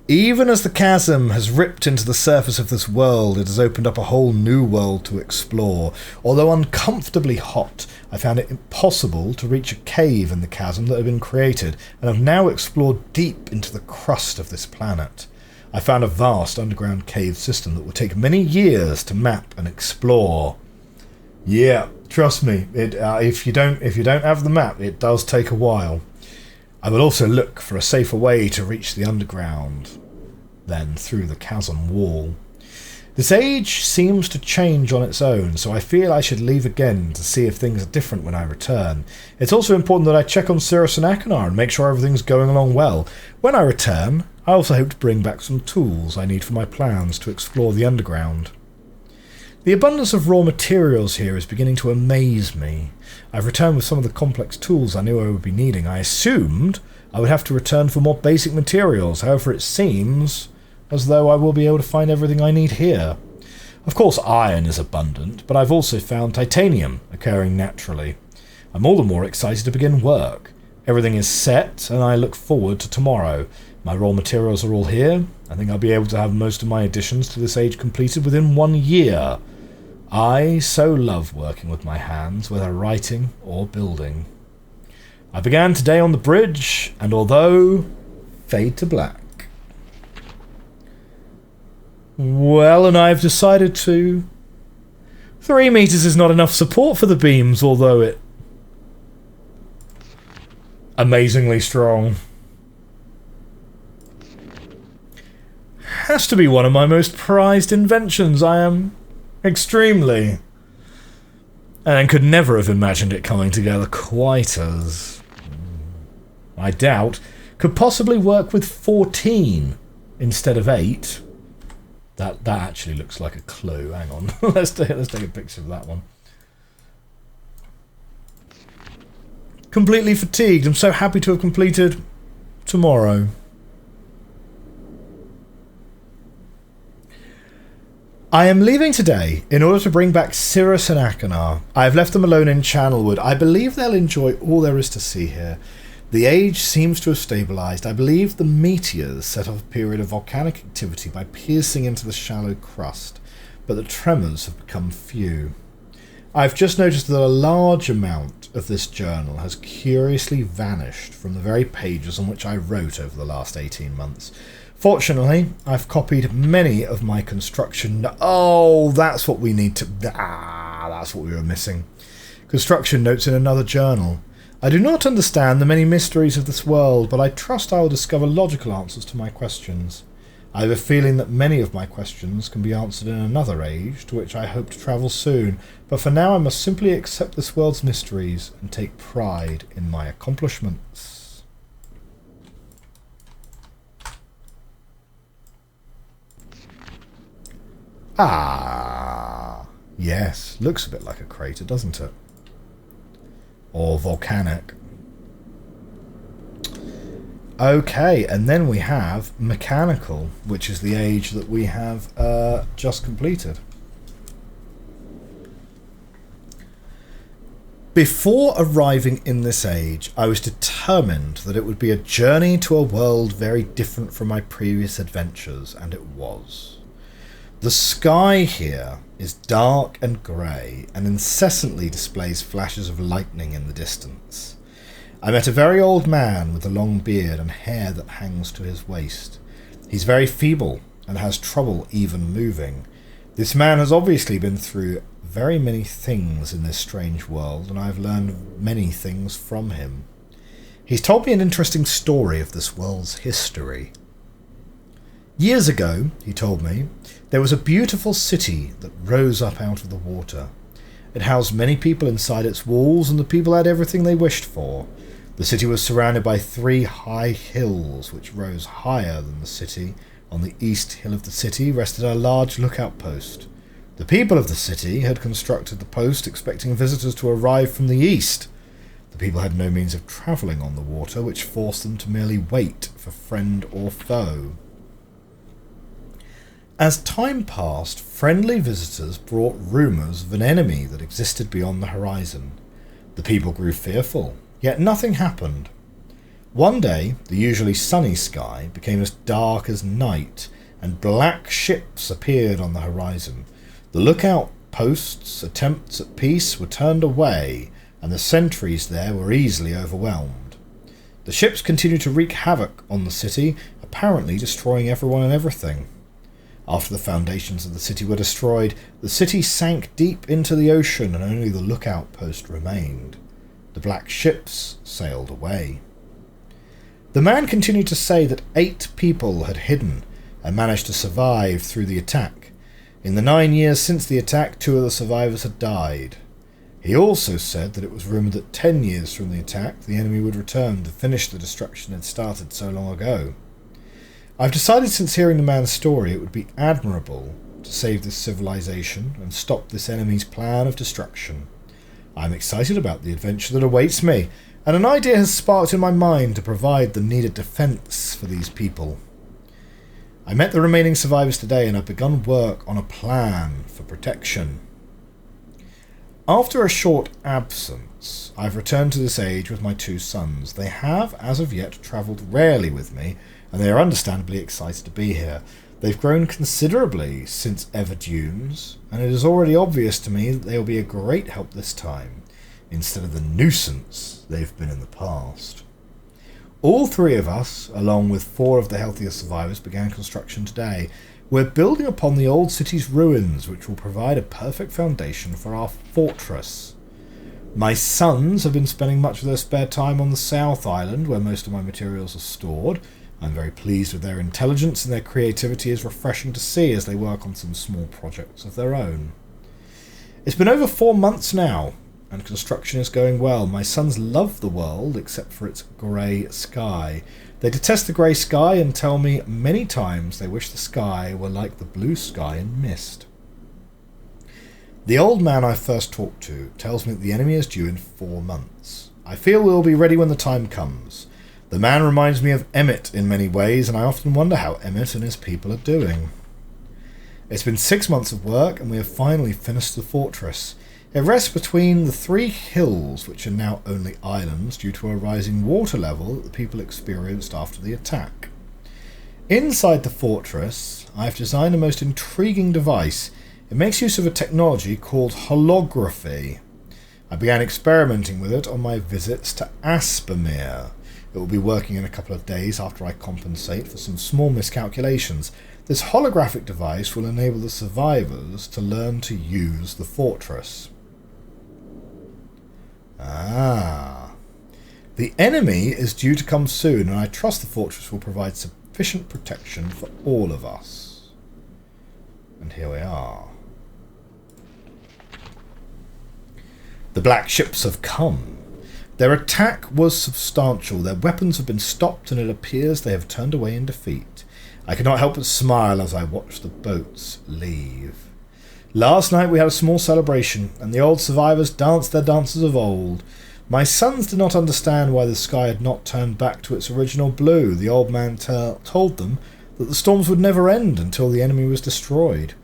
Even as the chasm has ripped into the surface of this world, it has opened up a whole new world to explore. Although uncomfortably hot, I found it impossible to reach a cave in the chasm that had been created, and have now explored deep into the crust of this planet. I found a vast underground cave system that will take many years to map and explore. Yeah, trust me, if you don't have the map, it does take a while. I will also look for a safer way to reach the underground, then through the chasm wall. This age seems to change on its own, so I feel I should leave again to see if things are different when I return. It's also important that I check on Cirrus and Akinar and make sure everything's going along well. When I return, I also hope to bring back some tools I need for my plans to explore the underground. The abundance of raw materials here is beginning to amaze me. I've returned with some of the complex tools I knew I would be needing. I assumed I would have to return for more basic materials, however it seems as though I will be able to find everything I need here. Of course, iron is abundant, but I've also found titanium occurring naturally. I'm all the more excited to begin work. Everything is set, and I look forward to tomorrow. My raw materials are all here. I think I'll be able to have most of my additions to this age completed within 1 year. I so love working with my hands, whether writing or building. I began today on the bridge, and although... Fade to black. Well, and I've decided to... 3 meters is not enough support for the beams, although it... amazingly strong. Has to be one of my most prized inventions. I am extremely... and could never have imagined it coming together quite as... I doubt... could possibly work with 14 instead of 8. That actually looks like a clue. Hang on. let's take a picture of that one. Completely fatigued. I'm so happy to have completed tomorrow. I am leaving today in order to bring back Cirrus and Achenar. I have left them alone in Channelwood. I believe they'll enjoy all there is to see here. The age seems to have stabilised. I believe the meteors set off a period of volcanic activity by piercing into the shallow crust, but the tremors have become few. I've just noticed that a large amount of this journal has curiously vanished from the very pages on which I wrote over the last 18 months. Fortunately, I've copied many of my construction... Oh, that's what we need to... that's what we were missing. Construction notes in another journal. I do not understand the many mysteries of this world, but I trust I will discover logical answers to my questions. I have a feeling that many of my questions can be answered in another age, to which I hope to travel soon, but for now I must simply accept this world's mysteries and take pride in my accomplishments. Ah, yes, looks a bit like a crater, doesn't it? Or volcanic. Okay, and then we have mechanical, which is the age that we have just completed. Before arriving in this age, I was determined that it would be a journey to a world very different from my previous adventures, and it was. The sky here is dark and grey and incessantly displays flashes of lightning in the distance. I met a very old man with a long beard and hair that hangs to his waist. He's very feeble and has trouble even moving. This man has obviously been through very many things in this strange world, and I've learned many things from him. He's told me an interesting story of this world's history. Years ago, he told me, there was a beautiful city that rose up out of the water. It housed many people inside its walls, and the people had everything they wished for. The city was surrounded by 3 high hills, which rose higher than the city. On the east hill of the city rested a large lookout post. The people of the city had constructed the post expecting visitors to arrive from the east. The people had no means of travelling on the water, which forced them to merely wait for friend or foe. As time passed, friendly visitors brought rumours of an enemy that existed beyond the horizon. The people grew fearful, yet nothing happened. One day, the usually sunny sky became as dark as night, and black ships appeared on the horizon. The lookout posts' attempts at peace were turned away, and the sentries there were easily overwhelmed. The ships continued to wreak havoc on the city, apparently destroying everyone and everything. After the foundations of the city were destroyed, the city sank deep into the ocean and only the lookout post remained. The black ships sailed away. The man continued to say that 8 people had hidden and managed to survive through the attack. In the 9 years since the attack, 2 of the survivors had died. He also said that it was rumoured that 10 years from the attack, the enemy would return to finish the destruction had started so long ago. I've decided since hearing the man's story it would be admirable to save this civilization and stop this enemy's plan of destruction. I'm excited about the adventure that awaits me, and an idea has sparked in my mind to provide the needed defence for these people. I met the remaining survivors today and have begun work on a plan for protection. After a short absence, I've returned to this age with my 2 sons. They have, as of yet, travelled rarely with me, and they are understandably excited to be here. They've grown considerably since Everdunes, and it is already obvious to me that they will be a great help this time, instead of the nuisance they've been in the past. All 3 of us, along with 4 of the healthiest survivors, began construction today. We're building upon the old city's ruins, which will provide a perfect foundation for our fortress. My sons have been spending much of their spare time on the South Island, where most of my materials are stored. I'm very pleased with their intelligence, and their creativity is refreshing to see as they work on some small projects of their own. It's been over 4 months now, and construction is going well. My sons love the world, except for its grey sky. They detest the grey sky and tell me many times they wish the sky were like the blue sky in Myst. The old man I first talked to tells me that the enemy is due in 4 months. I feel we will be ready when the time comes. The man reminds me of Emmett in many ways, and I often wonder how Emmett and his people are doing. It's been 6 months of work, and we have finally finished the fortress. It rests between the 3 hills, which are now only islands due to a rising water level that the people experienced after the attack. Inside the fortress, I have designed a most intriguing device. It makes use of a technology called holography. I began experimenting with it on my visits to Aspermere. It will be working in a couple of days after I compensate for some small miscalculations. This holographic device will enable the survivors to learn to use the fortress. The enemy is due to come soon, and I trust the fortress will provide sufficient protection for all of us. And here we are. The black ships have come. Their attack was substantial. Their weapons have been stopped, and it appears they have turned away in defeat. I cannot help but smile as I watch the boats leave. Last night we had a small celebration, and the old survivors danced their dances of old. My sons did not understand why the sky had not turned back to its original blue. The old man told them that the storms would never end until the enemy was destroyed.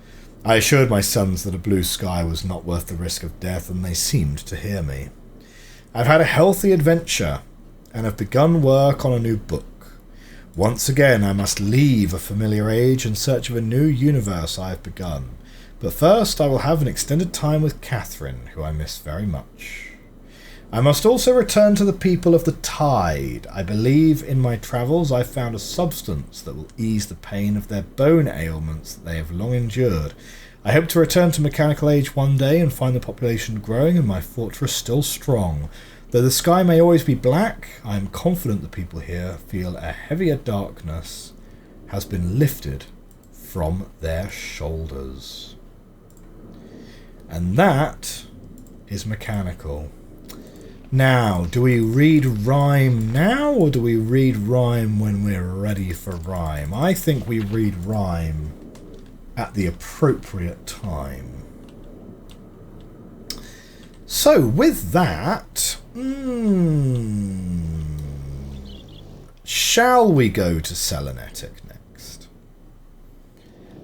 I assured my sons that a blue sky was not worth the risk of death, and they seemed to hear me. I've had a healthy adventure, and have begun work on a new book. Once again I must leave a familiar age in search of a new universe I have begun. But first I will have an extended time with Catherine, who I miss very much. I must also return to the people of the Tide. I believe in my travels I found a substance that will ease the pain of their bone ailments that they have long endured. I hope to return to Mechanical Age one day and find the population growing and my fortress still strong. Though the sky may always be black, I am confident the people here feel a heavier darkness has been lifted from their shoulders. And that is Mechanical. Now, do we read rhyme now, or do we read rhyme when we're ready for rhyme? I think we read rhyme at the appropriate time. So, with that, shall we go to Selenetic next?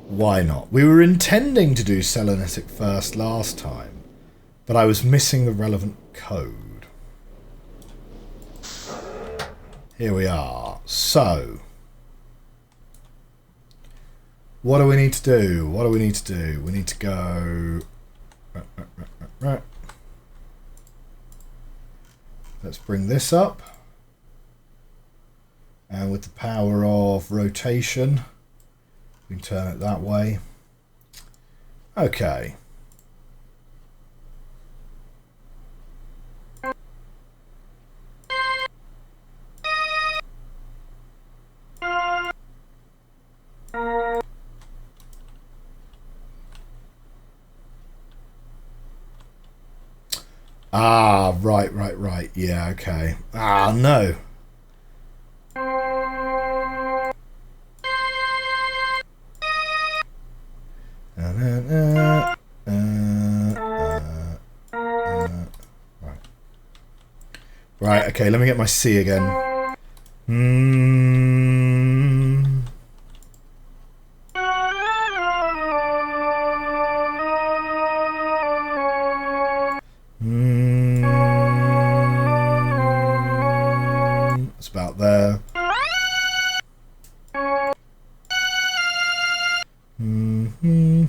Why not? We were intending to do Selenetic first last time, but I was missing the relevant code. Here we are. So, what do we need to do? What do we need to do? We need to go... Let's bring this up. And with the power of rotation, we can turn it that way. Okay. Ah, right. Yeah, okay. Ah, no. Right, okay, let me get my C again. there. Mm-hmm.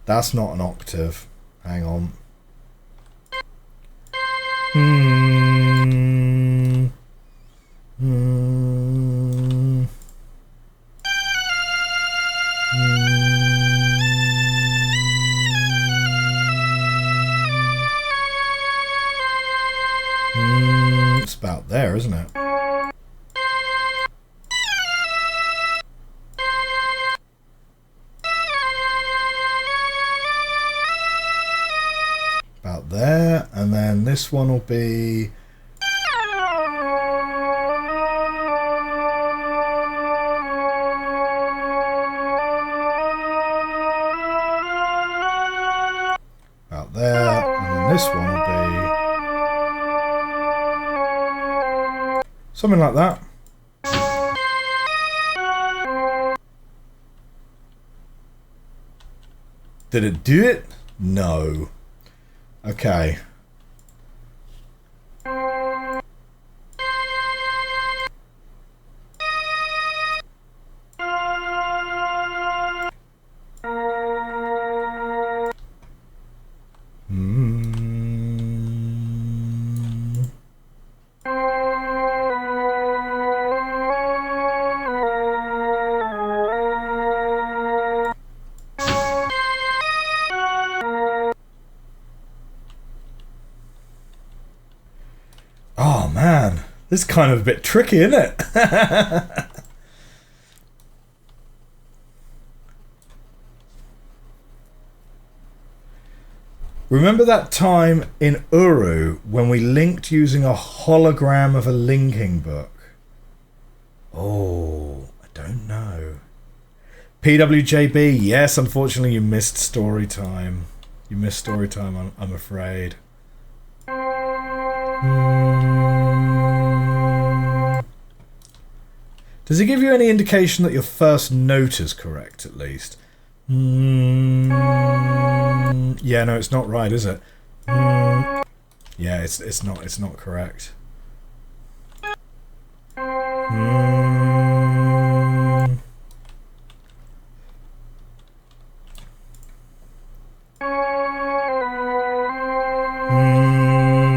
That's not an octave. Hang on. It's about there, isn't it? About there, and then this one will be about there, and then this one will be something like that. Did it do it? No. Okay. Oh man, this is kind of a bit tricky, isn't it? Remember that time in Uru when we linked using a hologram of a linking book? Oh, I don't know. PWJB, yes, unfortunately you missed story time. You missed story time, I'm afraid. Does it give you any indication that your first note is correct, at least? Yeah, no, it's not right, is it? Yeah, it's not correct.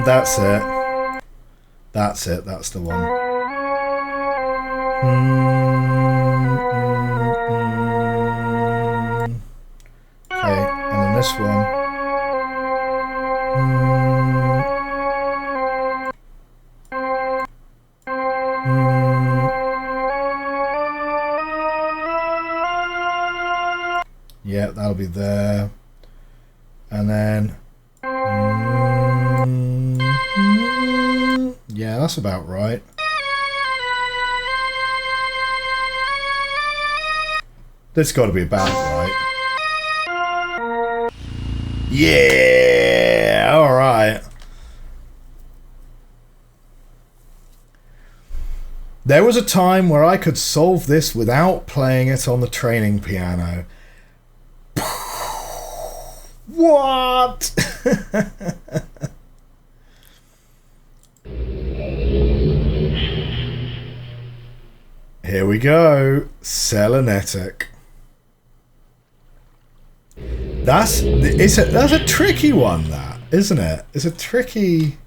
That's it. That's it, that's the one. Okay, and then this one. Yeah, that'll be there. And then yeah, that's about right. That's got to be about right. Yeah, all right. There was a time where I could solve this without playing it on the training piano. What? Here we go. Selenetic. That's a tricky one, that, isn't it? It's a tricky.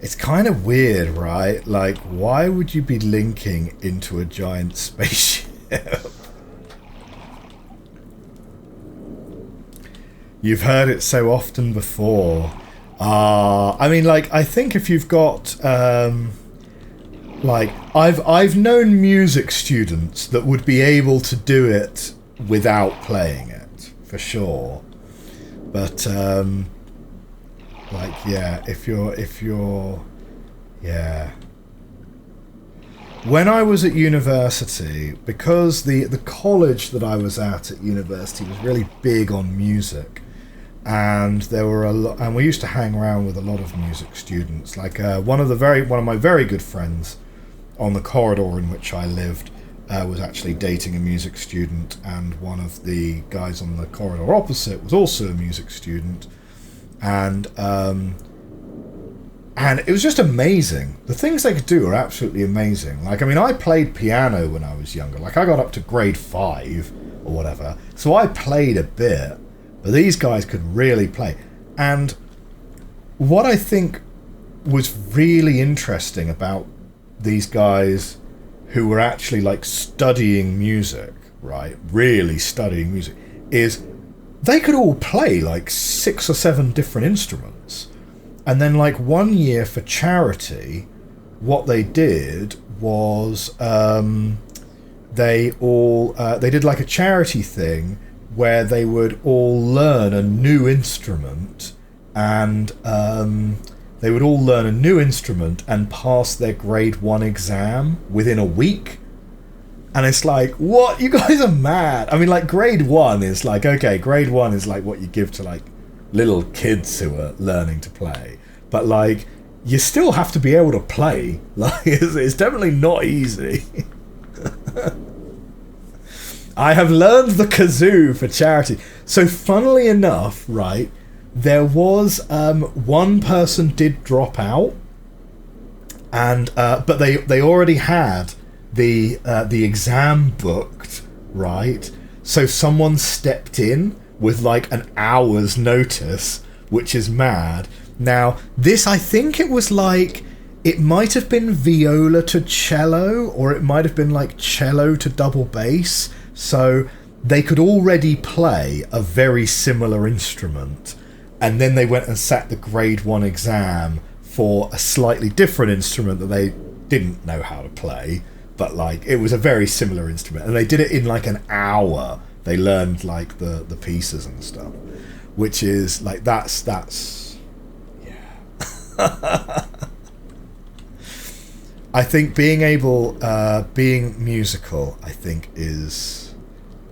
It's kind of weird, right? Like, why would you be linking into a giant spaceship? You've heard it so often before. I mean, like, I think if you've got, like, I've known music students that would be able to do it without playing it, for sure. But, like, yeah, if you're, yeah. When I was at university, because the college that I was at university was really big on music, and there were a lot, and we used to hang around with a lot of music students. Like one of my very good friends on the corridor in which I lived was actually dating a music student, and one of the guys on the corridor opposite was also a music student, and it was just amazing. The things they could do are absolutely amazing. Like, I mean, I played piano when I was younger. Like, I got up to grade 5 or whatever, so I played a bit, but these guys could really play. And what I think was really interesting about these guys who were actually like studying music, right, really studying music, is they could all play like 6 or 7 different instruments. And then like one year for charity, what they did was they did like a charity thing where they would all learn a new instrument, and they would all learn a new instrument and pass their grade 1 exam within a week. And it's like, what? You guys are mad. I mean, like, grade 1 is like, okay, grade 1 is like what you give to like little kids who are learning to play. But like, you still have to be able to play. Like, it's definitely not easy. I have learned the kazoo for charity. So funnily enough, right, there was one person did drop out, and but they already had the exam booked, right? So someone stepped in with like an hour's notice, which is mad. Now this, I think it was like, it might have been viola to cello, or it might have been like cello to double bass. So they could already play a very similar instrument, and then they went and sat the grade 1 exam for a slightly different instrument that they didn't know how to play, but like it was a very similar instrument, and they did it in like an hour. They learned like the pieces and stuff, which is like that's yeah. I think being musical, I think, is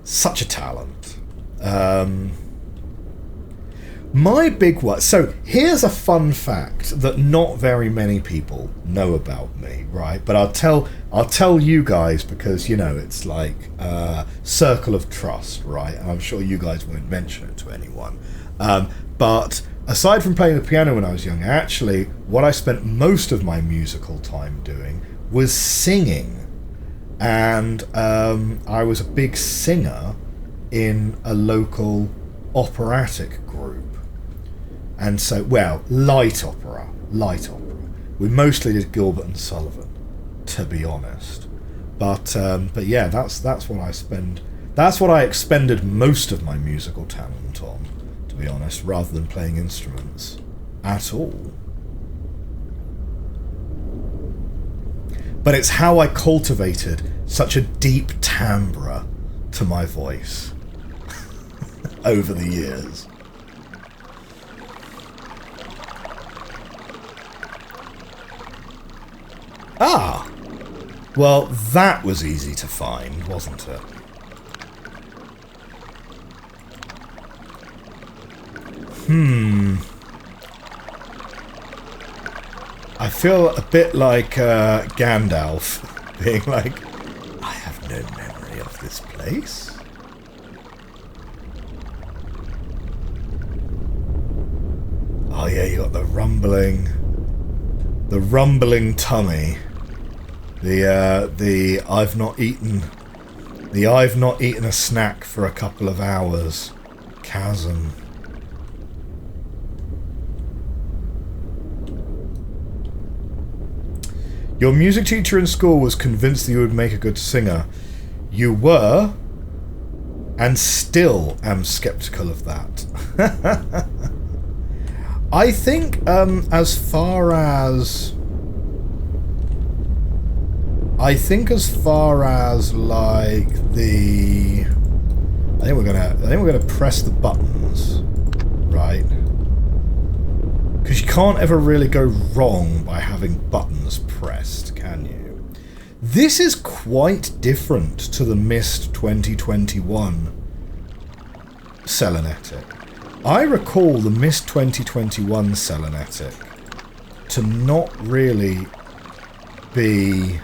such a talent. My big one. So here's a fun fact that not very many people know about me, right? But I'll tell you guys, because you know it's like circle of trust, right? And I'm sure you guys won't mention it to anyone. But aside from playing the piano when I was young, actually, what I spent most of my musical time doing was singing. And I was a big singer in a local operatic group. And so, well, light opera. We mostly did Gilbert and Sullivan, to be honest. But yeah, that's what I spend. That's what I expended most of my musical talent on, to be honest, rather than playing instruments at all. But it's how I cultivated such a deep timbre to my voice over the years. Ah! Well, that was easy to find, wasn't it? I feel a bit like Gandalf, being like, I have no memory of this place. Oh yeah, you got the rumbling tummy. The I've not eaten a snack for a couple of hours chasm. Your music teacher in school was convinced that you would make a good singer. You were, and still am skeptical of that. I think as far as like the, I think we're gonna press the buttons, right? Because you can't ever really go wrong by having buttons pressed, can you? This is quite different to the Myst 2021 Selenetic. I recall the Myst 2021 Selenetic to not really be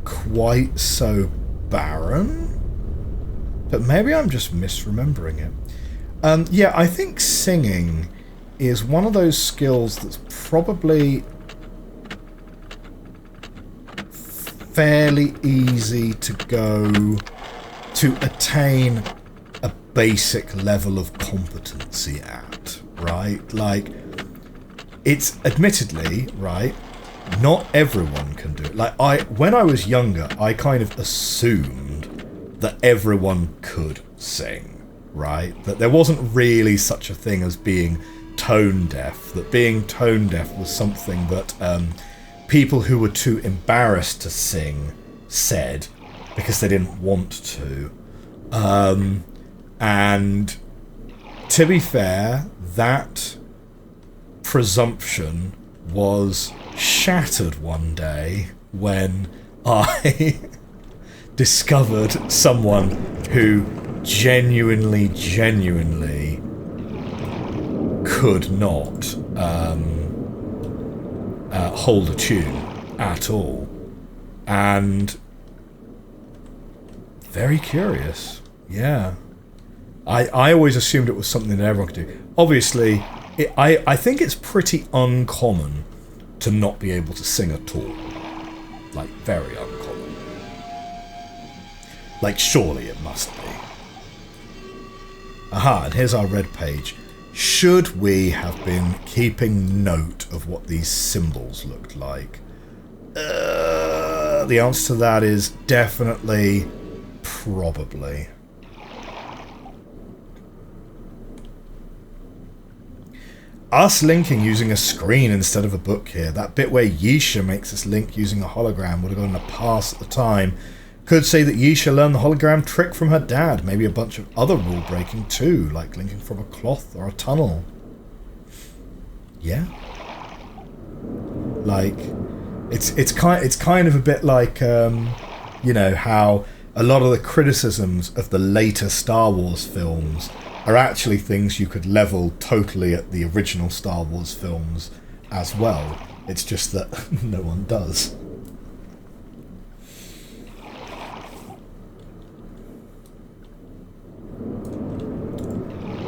quite so barren, but maybe I'm just misremembering it. Yeah, I think singing is one of those skills that's probably fairly easy to go to attain a basic level of competency at, right? Like, it's admittedly, right, not everyone can do it. Like, when I was younger, I kind of assumed that everyone could sing, right? That there wasn't really such a thing as being tone deaf, that being tone deaf was something that people who were too embarrassed to sing said because they didn't want to. And to be fair, that presumption was shattered one day when I discovered someone who genuinely could not hold a tune at all. And very curious. Yeah. I always assumed it was something that everyone could do. Obviously, I think it's pretty uncommon to not be able to sing at all. Like, very uncommon. Like, surely it must be. Aha, and here's our red page. Should we have been keeping note of what these symbols looked like? The answer to that is definitely, probably. Us linking using a screen instead of a book here. That bit where Yisha makes us link using a hologram would have gone in a pass at the time. Could say that Yisha learned the hologram trick from her dad. Maybe a bunch of other rule breaking too, like linking from a cloth or a tunnel. Yeah. Like, it's kind of a bit like you know, how a lot of the criticisms of the later Star Wars films are actually things you could level totally at the original Star Wars films as well. It's just that no one does.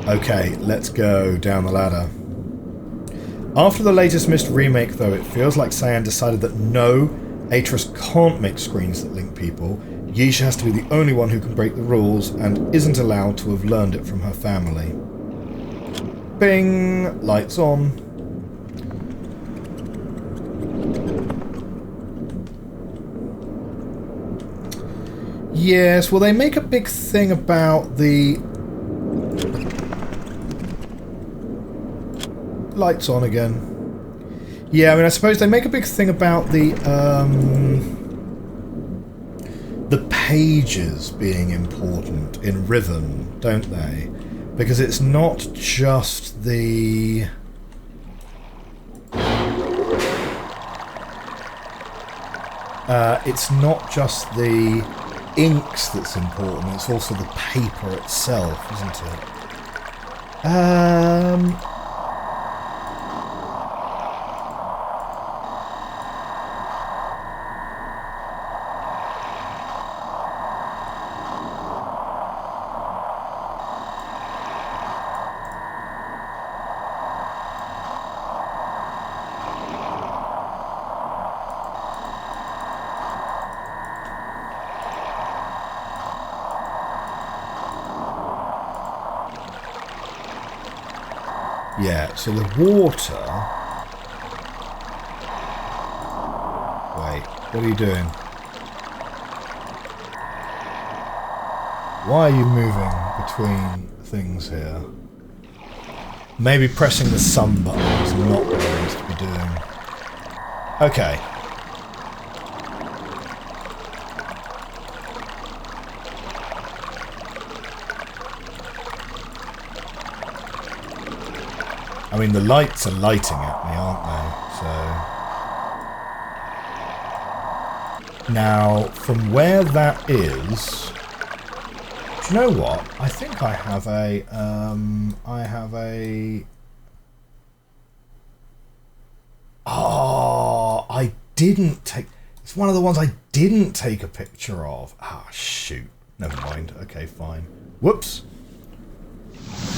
Okay, let's go down the ladder. After the latest Myst remake, though, it feels like Cyan decided that no, Atris can't make screens that link people. Yisha has to be the only one who can break the rules and isn't allowed to have learned it from her family. Bing! Lights on. Yes, well, they make a big thing about the... Lights on again. Yeah, I mean, I suppose they make a big thing about the pages being important in Riven, don't they? Because it's not just the... it's not just the inks that's important, it's also the paper itself, isn't it? Yeah, so the water... Wait, what are you doing? Why are you moving between things here? Maybe pressing the sun button is not what I need to be doing. Okay. I mean, the lights are lighting at me, aren't they? So... Now, from where that is... Do you know what? I think I have a, oh, I didn't take, it's one of the ones I didn't take a picture of. Ah, shoot. Never mind. Okay, fine. Whoops.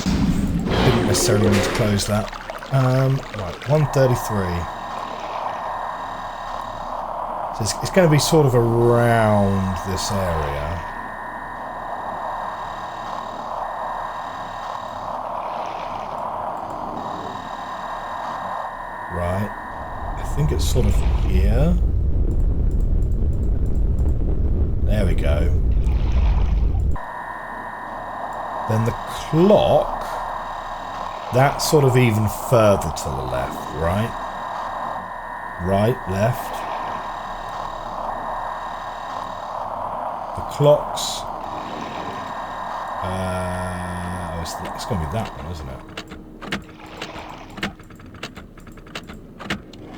Didn't necessarily need to close that. Right, 133. So it's going to be sort of around this area. Right. I think it's sort of here. There we go. Then the clock, that's sort of even further to the left, right? Right, left. The clocks. It's going to be that one, isn't it?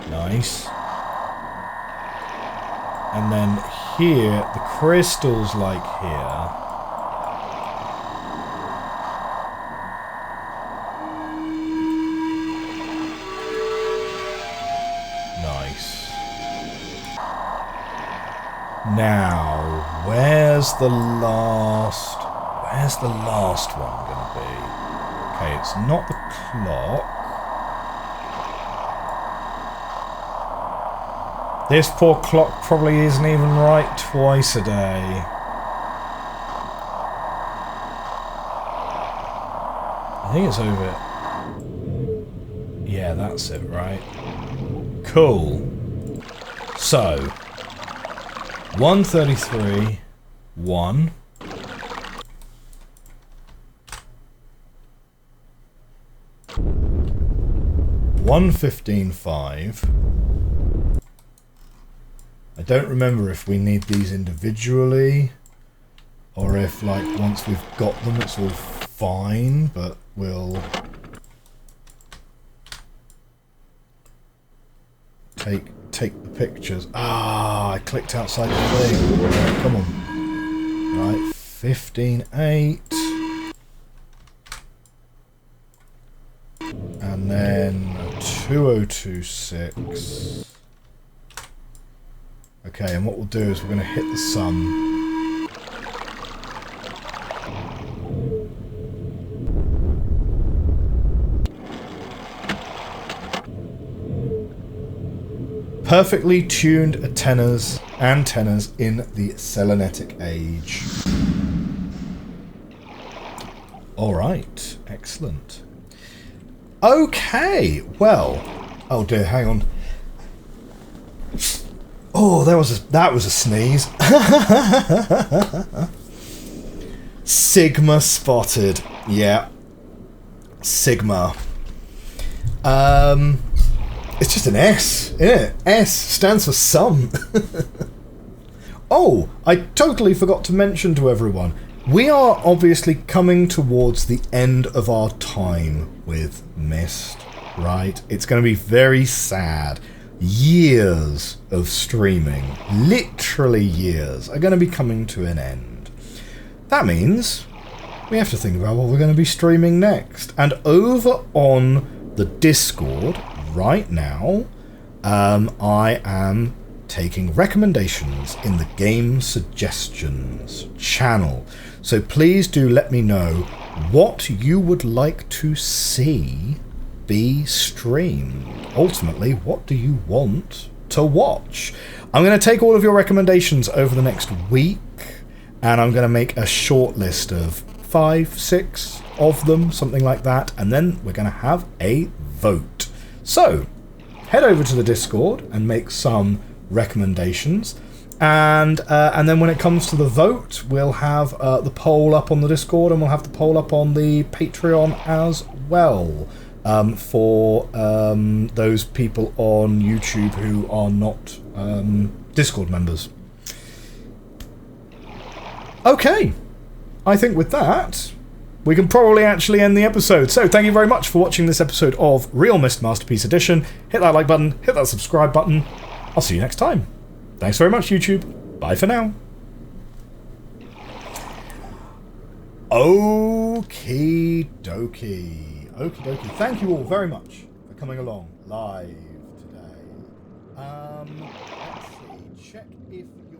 Nice. And then here, the crystal's like here. Now, where's the last one gonna be? Okay, it's not the clock. This poor clock probably isn't even right twice a day. I think it's over. Yeah, that's it, right? Cool. So 133, 1. $115.5. I don't remember if we need these individually or if, like, once we've got them it's all fine, but we'll take the pictures. Ah, I clicked outside the thing. Right, come on. Right, 15.8. And then 2026. Okay, and what we'll do is we're going to hit the sun. Perfectly tuned antennas in the Selenetic age. Alright, excellent. Okay, well, oh dear, hang on. Oh, that was a sneeze. Sigma spotted. Yeah. Sigma. It's just an S, isn't it? S stands for sun. Oh, I totally forgot to mention to everyone. We are obviously coming towards the end of our time with Myst, right? It's going to be very sad. Years of streaming, literally years, are going to be coming to an end. That means we have to think about what we're going to be streaming next. And over on the Discord right now, I am taking recommendations in the game suggestions channel. So please do let me know what you would like to see be streamed. Ultimately, what do you want to watch? I'm going to take all of your recommendations over the next week, and I'm going to make a short list of 5, 6 of them, something like that, and then we're going to have a vote. So head over to the Discord and make some recommendations, and then when it comes to the vote, we'll have the poll up on the Discord, and we'll have the poll up on the Patreon as well. For those people on YouTube who are not Discord members. Okay, I think with that, we can probably actually end the episode. So thank you very much for watching this episode of realMyst Masterpiece Edition. Hit that like button, hit that subscribe button. I'll see you next time. Thanks very much, YouTube. Bye for now. Okie dokie. Okie dokie. Thank you all very much for coming along live today. Let's see. Check if you're